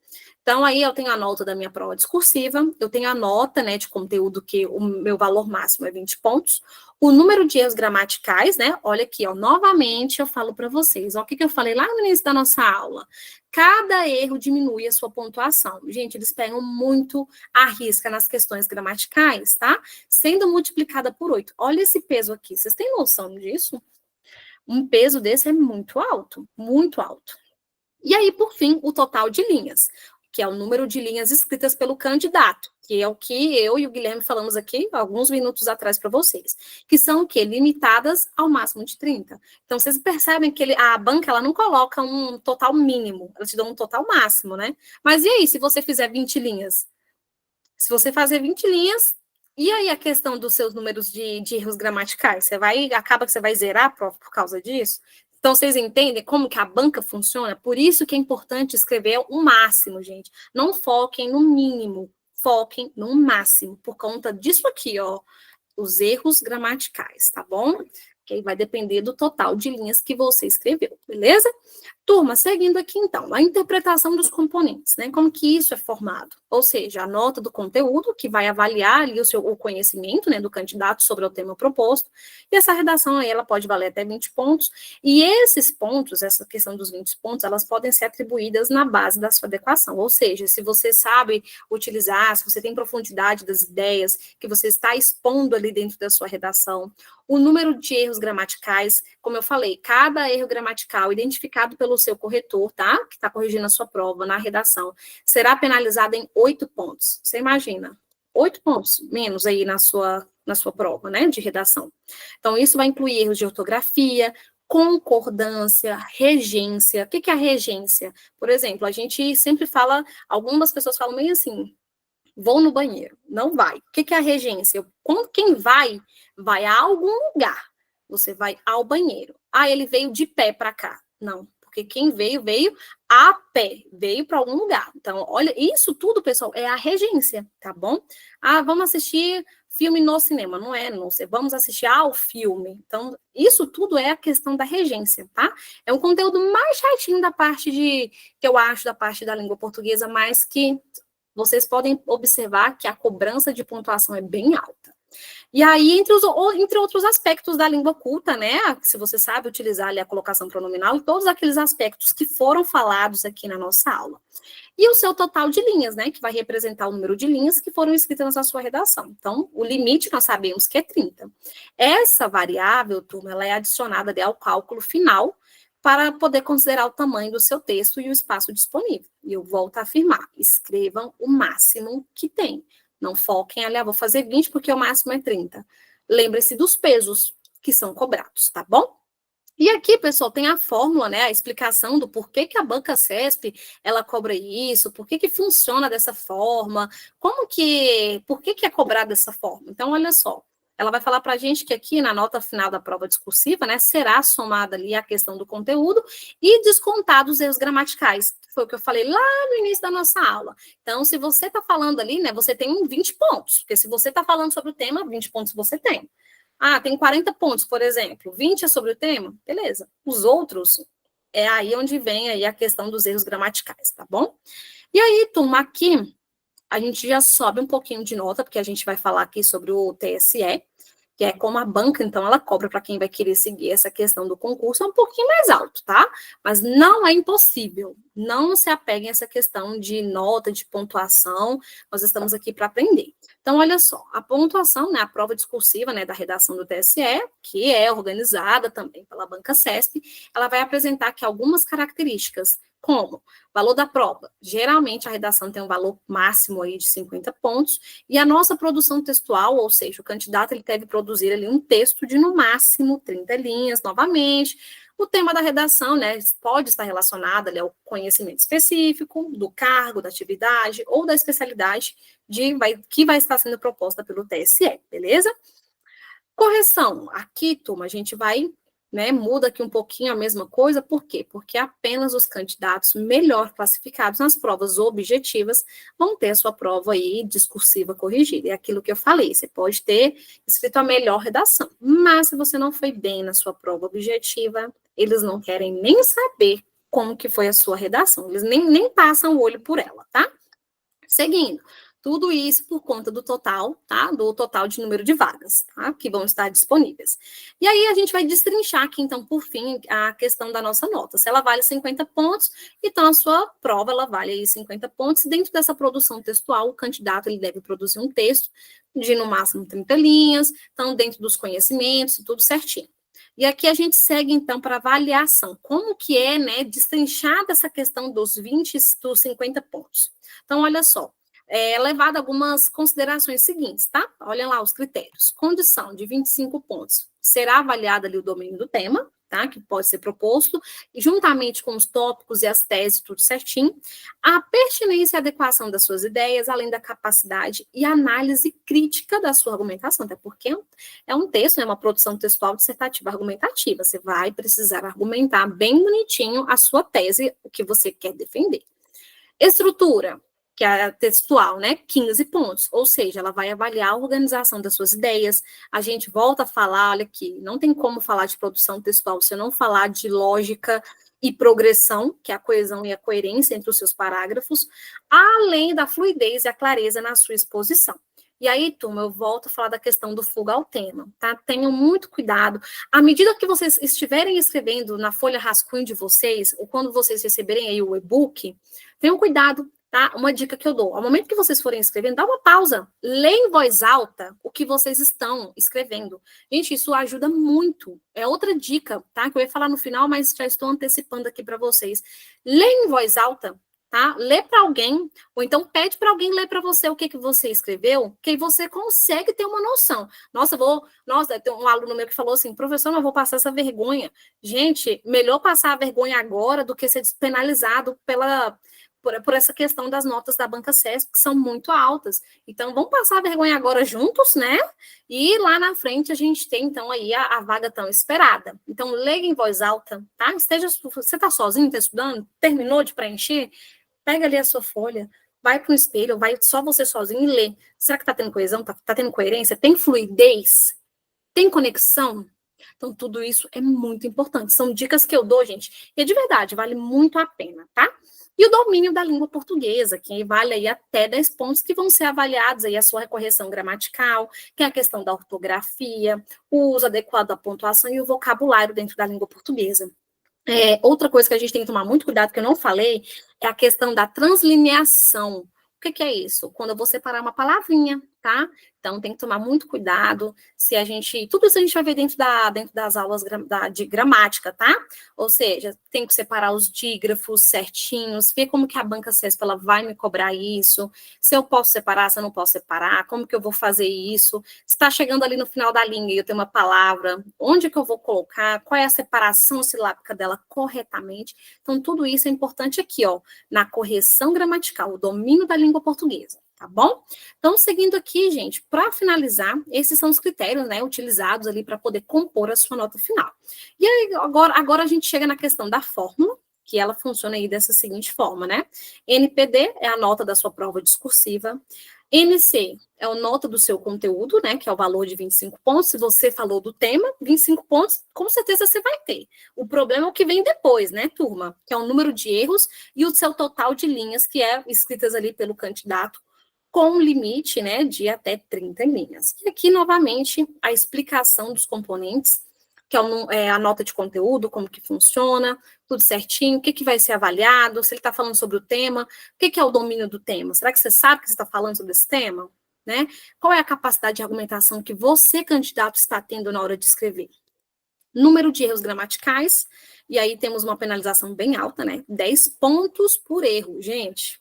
Então, aí eu tenho a nota da minha prova discursiva, eu tenho a nota, né, de conteúdo que o meu valor máximo é 20 pontos, o número de erros gramaticais, né, olha aqui, ó, novamente eu falo para vocês, ó, o que eu falei lá no início da nossa aula? Cada erro diminui a sua pontuação. Gente, eles pegam muito à risca nas questões gramaticais, tá? Sendo multiplicada por 8. Olha esse peso aqui, vocês têm noção disso? Um peso desse é muito alto, muito alto. E aí, por fim, o total de linhas, que é o número de linhas escritas pelo candidato, que é o que eu e o Guilherme falamos aqui alguns minutos atrás para vocês, que são o quê? Limitadas ao máximo de 30. Então, vocês percebem que a banca, ela não coloca um total mínimo, ela te dá um total máximo, né? Mas e aí, se você fizer 20 linhas? Se você fazer 20 linhas, e aí a questão dos seus números de erros gramaticais? Acaba que você vai zerar a prova por causa disso? Então, vocês entendem como que a banca funciona? Por isso que é importante escrever o máximo, gente. Não foquem no mínimo, foquem no máximo, por conta disso aqui, ó, os erros gramaticais, tá bom? Que vai depender do total de linhas que você escreveu, beleza? Turma, seguindo aqui, então, a interpretação dos componentes, né? Como que isso é formado? Ou seja, a nota do conteúdo, que vai avaliar ali o conhecimento, né, do candidato sobre o tema proposto, e essa redação aí, ela pode valer até 20 pontos, e esses pontos, essa questão dos 20 pontos, elas podem ser atribuídas na base da sua adequação, ou seja, se você sabe utilizar, se você tem profundidade das ideias que você está expondo ali dentro da sua redação, o número de erros gramaticais, como eu falei, cada erro gramatical identificado pelo seu corretor, tá? Que está corrigindo a sua prova na redação, será penalizado em 8 pontos. Você imagina, 8 pontos menos aí na sua prova, né, de redação. Então, isso vai incluir erros de ortografia, concordância, regência. O que é a regência? Por exemplo, a gente sempre fala, algumas pessoas falam meio assim, vou no banheiro, não vai. O que é a regência? Quem vai a algum lugar. Você vai ao banheiro. Ele veio de pé para cá. Não, porque quem veio a pé, veio para algum lugar. Então, olha, isso tudo, pessoal, é a regência, tá bom? Vamos assistir filme no cinema. Não sei, vamos assistir ao filme. Então, isso tudo é a questão da regência, tá? É um conteúdo mais chatinho que eu acho da parte da língua portuguesa, mas que vocês podem observar que a cobrança de pontuação é bem alta. E aí, entre outros aspectos da língua culta, né, se você sabe utilizar ali a colocação pronominal e todos aqueles aspectos que foram falados aqui na nossa aula. E o seu total de linhas, né, que vai representar o número de linhas que foram escritas na sua redação. Então, o limite nós sabemos que é 30. Essa variável, turma, ela é adicionada ali ao cálculo final para poder considerar o tamanho do seu texto e o espaço disponível. E eu volto a afirmar, escrevam o máximo que tem. Não foquem ali, vou fazer 20 porque o máximo é 30. Lembre-se dos pesos. que são cobrados, tá bom? E aqui, pessoal, tem a fórmula, né, a explicação do porquê que a Banca CESP, ela cobra isso, por que funciona dessa forma, por que é cobrado dessa forma. Então, olha só, ela vai falar para a gente que aqui na nota final da prova discursiva, né, será somada ali a questão do conteúdo e descontados os erros gramaticais, que foi o que eu falei lá no início da nossa aula. Então, se você está falando ali, né, você tem 20 pontos, porque se você está falando sobre o tema, 20 pontos você tem. Ah, tem 40 pontos, por exemplo, 20 é sobre o tema, beleza. Os outros, é aí onde vem aí a questão dos erros gramaticais, tá bom? E aí, turma, aqui, a gente já sobe um pouquinho de nota, porque a gente vai falar aqui sobre o TSE, que é como a banca, então, ela cobra para quem vai querer seguir essa questão do concurso, é um pouquinho mais alto, tá? Mas não é impossível, não se apeguem a essa questão de nota, de pontuação, nós estamos aqui para aprender. Então, olha só, a pontuação, né, a prova discursiva, né, da redação do TSE, que é organizada também pela Banca CESP, ela vai apresentar aqui algumas características, como valor da prova. Geralmente, a redação tem um valor máximo aí de 50 pontos, e a nossa produção textual, ou seja, o candidato ele deve produzir ali um texto de, no máximo, 30 linhas, novamente. O tema da redação, né, pode estar relacionado ali ao conhecimento específico, do cargo, da atividade ou da especialidade que vai estar sendo proposta pelo TSE, beleza? Correção. Aqui, turma, a gente vai, né, muda aqui um pouquinho a mesma coisa, por quê? Porque apenas os candidatos melhor classificados nas provas objetivas vão ter a sua prova aí discursiva corrigida. É aquilo que eu falei, você pode ter escrito a melhor redação, mas se você não foi bem na sua prova objetiva, eles não querem nem saber como que foi a sua redação, eles nem passam o olho por ela, tá? Seguindo. Tudo isso por conta do total, tá? Do total de número de vagas, tá? Que vão estar disponíveis. E aí a gente vai destrinchar aqui, então, por fim, a questão da nossa nota. Se ela vale 50 pontos, então a sua prova, ela vale aí 50 pontos. E dentro dessa produção textual, o candidato, ele deve produzir um texto de, no máximo, 30 linhas. Então, dentro dos conhecimentos e tudo certinho. E aqui a gente segue, então, para avaliação. Como que é, né, destrinchada essa questão dos 50 pontos? Então, olha só. Levado algumas considerações seguintes, tá? Olhem lá os critérios. Condição de 25 pontos. Será avaliado ali o domínio do tema, tá? Que pode ser proposto, e juntamente com os tópicos e as teses, tudo certinho. A pertinência e adequação das suas ideias, além da capacidade e análise crítica da sua argumentação, até porque é um texto, é uma produção textual dissertativa argumentativa. Você vai precisar argumentar bem bonitinho a sua tese, o que você quer defender. Estrutura, que é a textual, né, 15 pontos, ou seja, ela vai avaliar a organização das suas ideias. A gente volta a falar, olha aqui, não tem como falar de produção textual se eu não falar de lógica e progressão, que é a coesão e a coerência entre os seus parágrafos, além da fluidez e a clareza na sua exposição. E aí, turma, eu volto a falar da questão do fuga ao tema, tá? Tenham muito cuidado. À medida que vocês estiverem escrevendo na folha rascunho de vocês, ou quando vocês receberem aí o e-book, tenham cuidado, tá? Uma dica que eu dou, ao momento que vocês forem escrevendo, dá uma pausa, lê em voz alta o que vocês estão escrevendo. Gente, isso ajuda muito. É outra dica, tá? Que eu ia falar no final, mas já estou antecipando aqui para vocês. Lê em voz alta, tá? Lê para alguém, ou então pede para alguém ler para você o que você escreveu, que aí você consegue ter uma noção. Nossa, tem um aluno meu que falou assim, professor, não vou passar essa vergonha. Gente, melhor passar a vergonha agora do que ser penalizado por essa questão das notas da Banca CESP, que são muito altas. Então, vamos passar a vergonha agora juntos, né? E lá na frente a gente tem, então, aí a vaga tão esperada. Então, leia em voz alta, tá? Você está sozinho, está estudando? Terminou de preencher? Pega ali a sua folha, vai para o espelho, vai só você sozinho e lê. Será que está tendo coesão? Está tendo coerência? Tem fluidez? Tem conexão? Então, tudo isso é muito importante. São dicas que eu dou, gente, e de verdade, vale muito a pena, tá? E o domínio da língua portuguesa, que vale aí até 10 pontos, que vão ser avaliados aí a sua correção gramatical, que é a questão da ortografia, o uso adequado da pontuação e o vocabulário dentro da língua portuguesa. Outra coisa que a gente tem que tomar muito cuidado, que eu não falei, é a questão da translineação. O que é isso? Quando eu vou separar uma palavrinha, tá? Então, tem que tomar muito cuidado. Se a gente... Tudo isso a gente vai ver dentro das aulas de gramática, tá? Ou seja, tem que separar os dígrafos certinhos, ver como que a banca CESP ela vai me cobrar isso, se eu posso separar, se eu não posso separar, como que eu vou fazer isso, se está chegando ali no final da linha e eu tenho uma palavra, onde que eu vou colocar, qual é a separação silábica dela corretamente. Então, tudo isso é importante aqui, ó, na correção gramatical, o domínio da língua portuguesa. Tá bom? Então, seguindo aqui, gente, para finalizar, esses são os critérios, né, utilizados ali para poder compor a sua nota final. E aí, agora a gente chega na questão da fórmula, que ela funciona aí dessa seguinte forma, né? NPD é a nota da sua prova discursiva. NC é a nota do seu conteúdo, né, que é o valor de 25 pontos. Se você falou do tema, 25 pontos, com certeza você vai ter. O problema é o que vem depois, né, turma? Que é o número de erros e o seu total de linhas, que é escritas ali pelo candidato, com limite, né, de até 30 linhas. E aqui, novamente, a explicação dos componentes, que é a nota de conteúdo, como que funciona, tudo certinho, o que, que vai ser avaliado, se ele está falando sobre o tema, o que, que é o domínio do tema? Será que você sabe que você está falando sobre esse tema? Né? Qual é a capacidade de argumentação que você, candidato, está tendo na hora de escrever? Número de erros gramaticais, e aí temos uma penalização bem alta, né? 10 pontos por erro, gente.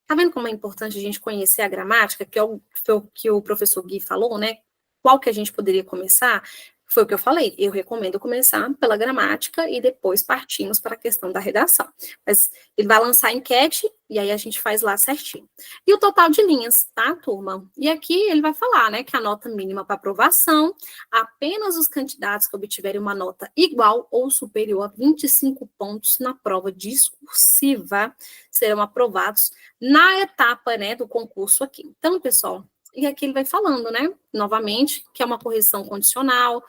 Tá vendo como é importante a gente conhecer a gramática, que foi o que o professor Gui falou, né? Qual que a gente poderia começar? Foi o que eu falei, eu recomendo começar pela gramática e depois partimos para a questão da redação. Mas ele vai lançar a enquete e aí a gente faz lá certinho. E o total de linhas, tá, turma? E aqui ele vai falar, né, que a nota mínima para aprovação, apenas os candidatos que obtiverem uma nota igual ou superior a 25 pontos na prova discursiva serão aprovados na etapa, né, do concurso aqui. Então, pessoal, e aqui ele vai falando, né, novamente, que é uma correção condicional,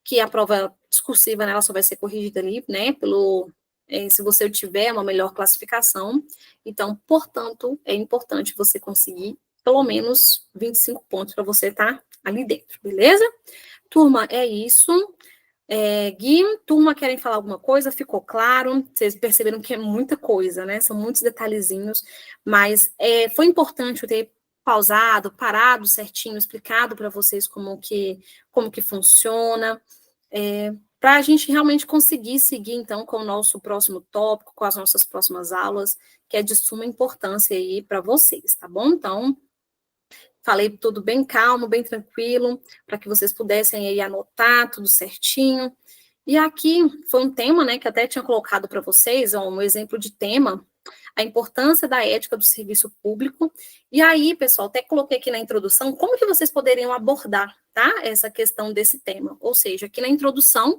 que a prova discursiva, né, ela só vai ser corrigida ali, né, se você tiver uma melhor classificação. Então, portanto, é importante você conseguir pelo menos 25 pontos para você estar ali dentro, beleza? Turma, é isso. Gui, turma, querem falar alguma coisa? Ficou claro? Vocês perceberam que é muita coisa, né? São muitos detalhezinhos, mas foi importante eu ter pausado, parado certinho, explicado para vocês como que funciona, para a gente realmente conseguir seguir, então, com o nosso próximo tópico, com as nossas próximas aulas, que é de suma importância aí para vocês, tá bom? Então, falei tudo bem calmo, bem tranquilo, para que vocês pudessem aí anotar tudo certinho. E aqui foi um tema, né, que até tinha colocado para vocês, um exemplo de tema, a importância da ética do serviço público. E aí, pessoal, até coloquei aqui na introdução como que vocês poderiam abordar, tá, essa questão desse tema. Ou seja, aqui na introdução,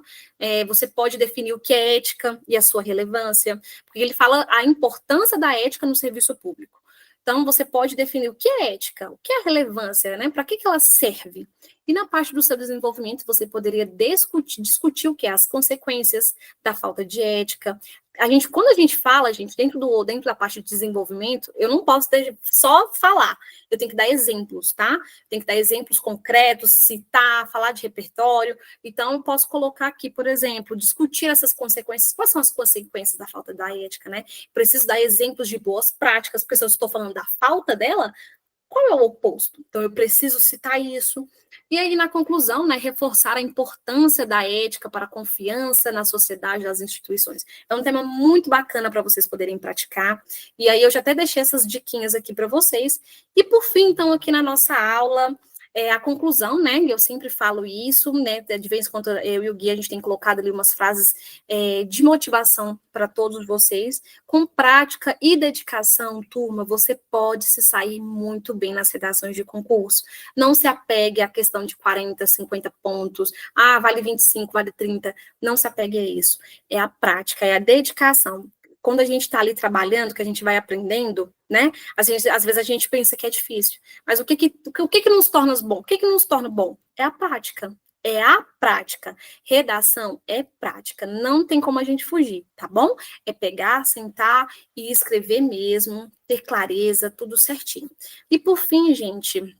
você pode definir o que é ética e a sua relevância, porque ele fala a importância da ética no serviço público. Então, você pode definir o que é ética, o que é relevância, né? Para que ela serve? E na parte do seu desenvolvimento, você poderia discutir o que é as consequências da falta de ética. Quando a gente fala, gente, dentro da parte de desenvolvimento, eu não posso só falar, eu tenho que dar exemplos, tá? Tenho que dar exemplos concretos, citar, falar de repertório. Então, eu posso colocar aqui, por exemplo, discutir essas consequências. Quais são as consequências da falta da ética, né? Preciso dar exemplos de boas práticas, porque se eu estou falando da falta dela, qual é o oposto? Então, eu preciso citar isso. E aí, na conclusão, né, reforçar a importância da ética para a confiança na sociedade e nas instituições. É um tema muito bacana para vocês poderem praticar. E aí, eu já até deixei essas diquinhas aqui para vocês. E, por fim, então, aqui na nossa aula, a conclusão, né, eu sempre falo isso, né, de vez em quando eu e o Gui, a gente tem colocado ali umas frases de motivação para todos vocês. Com prática e dedicação, turma, você pode se sair muito bem nas redações de concurso. Não se apegue à questão de 40, 50 pontos, vale 25, vale 30, não se apegue a isso. É a prática, é a dedicação. Quando a gente está ali trabalhando, que a gente vai aprendendo, né? Às vezes a gente pensa que é difícil. Mas o que nos torna bom? O que nos torna bom? É a prática. É a prática. Redação é prática. Não tem como a gente fugir, tá bom? É pegar, sentar e escrever mesmo, ter clareza, tudo certinho. E por fim, gente,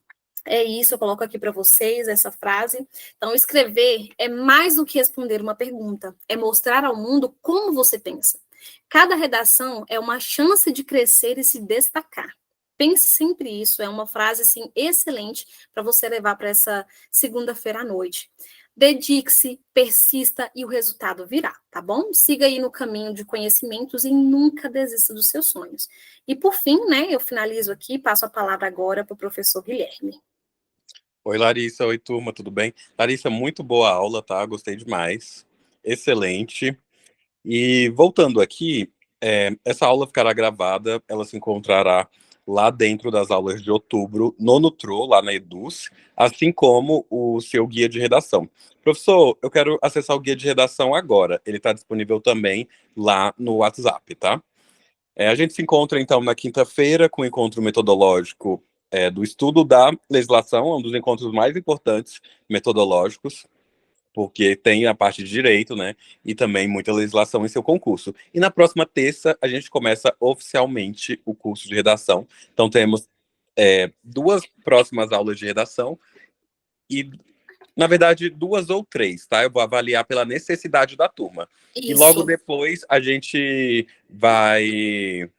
é isso, eu coloco aqui para vocês essa frase. Então, escrever é mais do que responder uma pergunta. É mostrar ao mundo como você pensa. Cada redação é uma chance de crescer e se destacar. Pense sempre isso, é uma frase assim excelente para você levar para essa segunda-feira à noite. Dedique-se, persista e o resultado virá, tá bom? Siga aí no caminho de conhecimentos e nunca desista dos seus sonhos. E por fim, né, eu finalizo aqui, passo a palavra agora para o professor Guilherme. Oi, Larissa. Oi, turma, tudo bem? Larissa, muito boa aula, tá? Gostei demais. Excelente. E voltando aqui, essa aula ficará gravada, ela se encontrará lá dentro das aulas de outubro, no Nutro, lá na Eduz, assim como o seu guia de redação. Professor, eu quero acessar o guia de redação agora. Ele está disponível também lá no WhatsApp, tá? A gente se encontra, então, na quinta-feira com o encontro metodológico do estudo da legislação, um dos encontros mais importantes metodológicos, porque tem a parte de direito, né, e também muita legislação em seu concurso. E na próxima terça, a gente começa oficialmente o curso de redação. Então, temos duas próximas aulas de redação e, na verdade, duas ou três, tá? Eu vou avaliar pela necessidade da turma. E logo Isso. depois a gente vai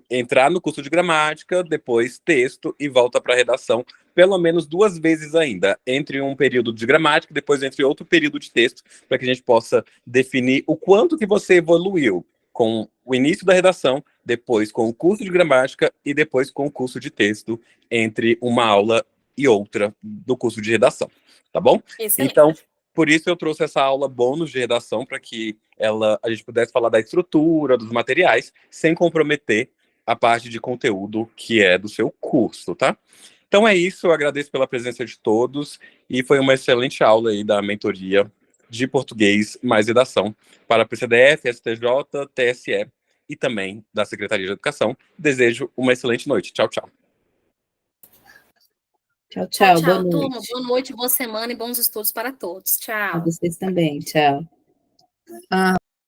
entrar no curso de gramática, depois texto e volta para redação, pelo menos duas vezes ainda, entre um período de gramática, depois entre outro período de texto, para que a gente possa definir o quanto que você evoluiu com o início da redação, depois com o curso de gramática e depois com o curso de texto, entre uma aula e outra do curso de redação, tá bom? Excelente. Então, por isso eu trouxe essa aula bônus de redação, para que a gente pudesse falar da estrutura, dos materiais, sem comprometer a parte de conteúdo que é do seu curso, tá? Então é isso, eu agradeço pela presença de todos e foi uma excelente aula aí da mentoria de português mais redação para a PCDF, STJ, TSE e também da Secretaria de Educação. Desejo uma excelente noite. Tchau, tchau. Tchau, Tchau, tchau. Boa tchau, turma. noite. Boa noite, boa semana e bons estudos para todos. Para Tchau. vocês também. Tchau.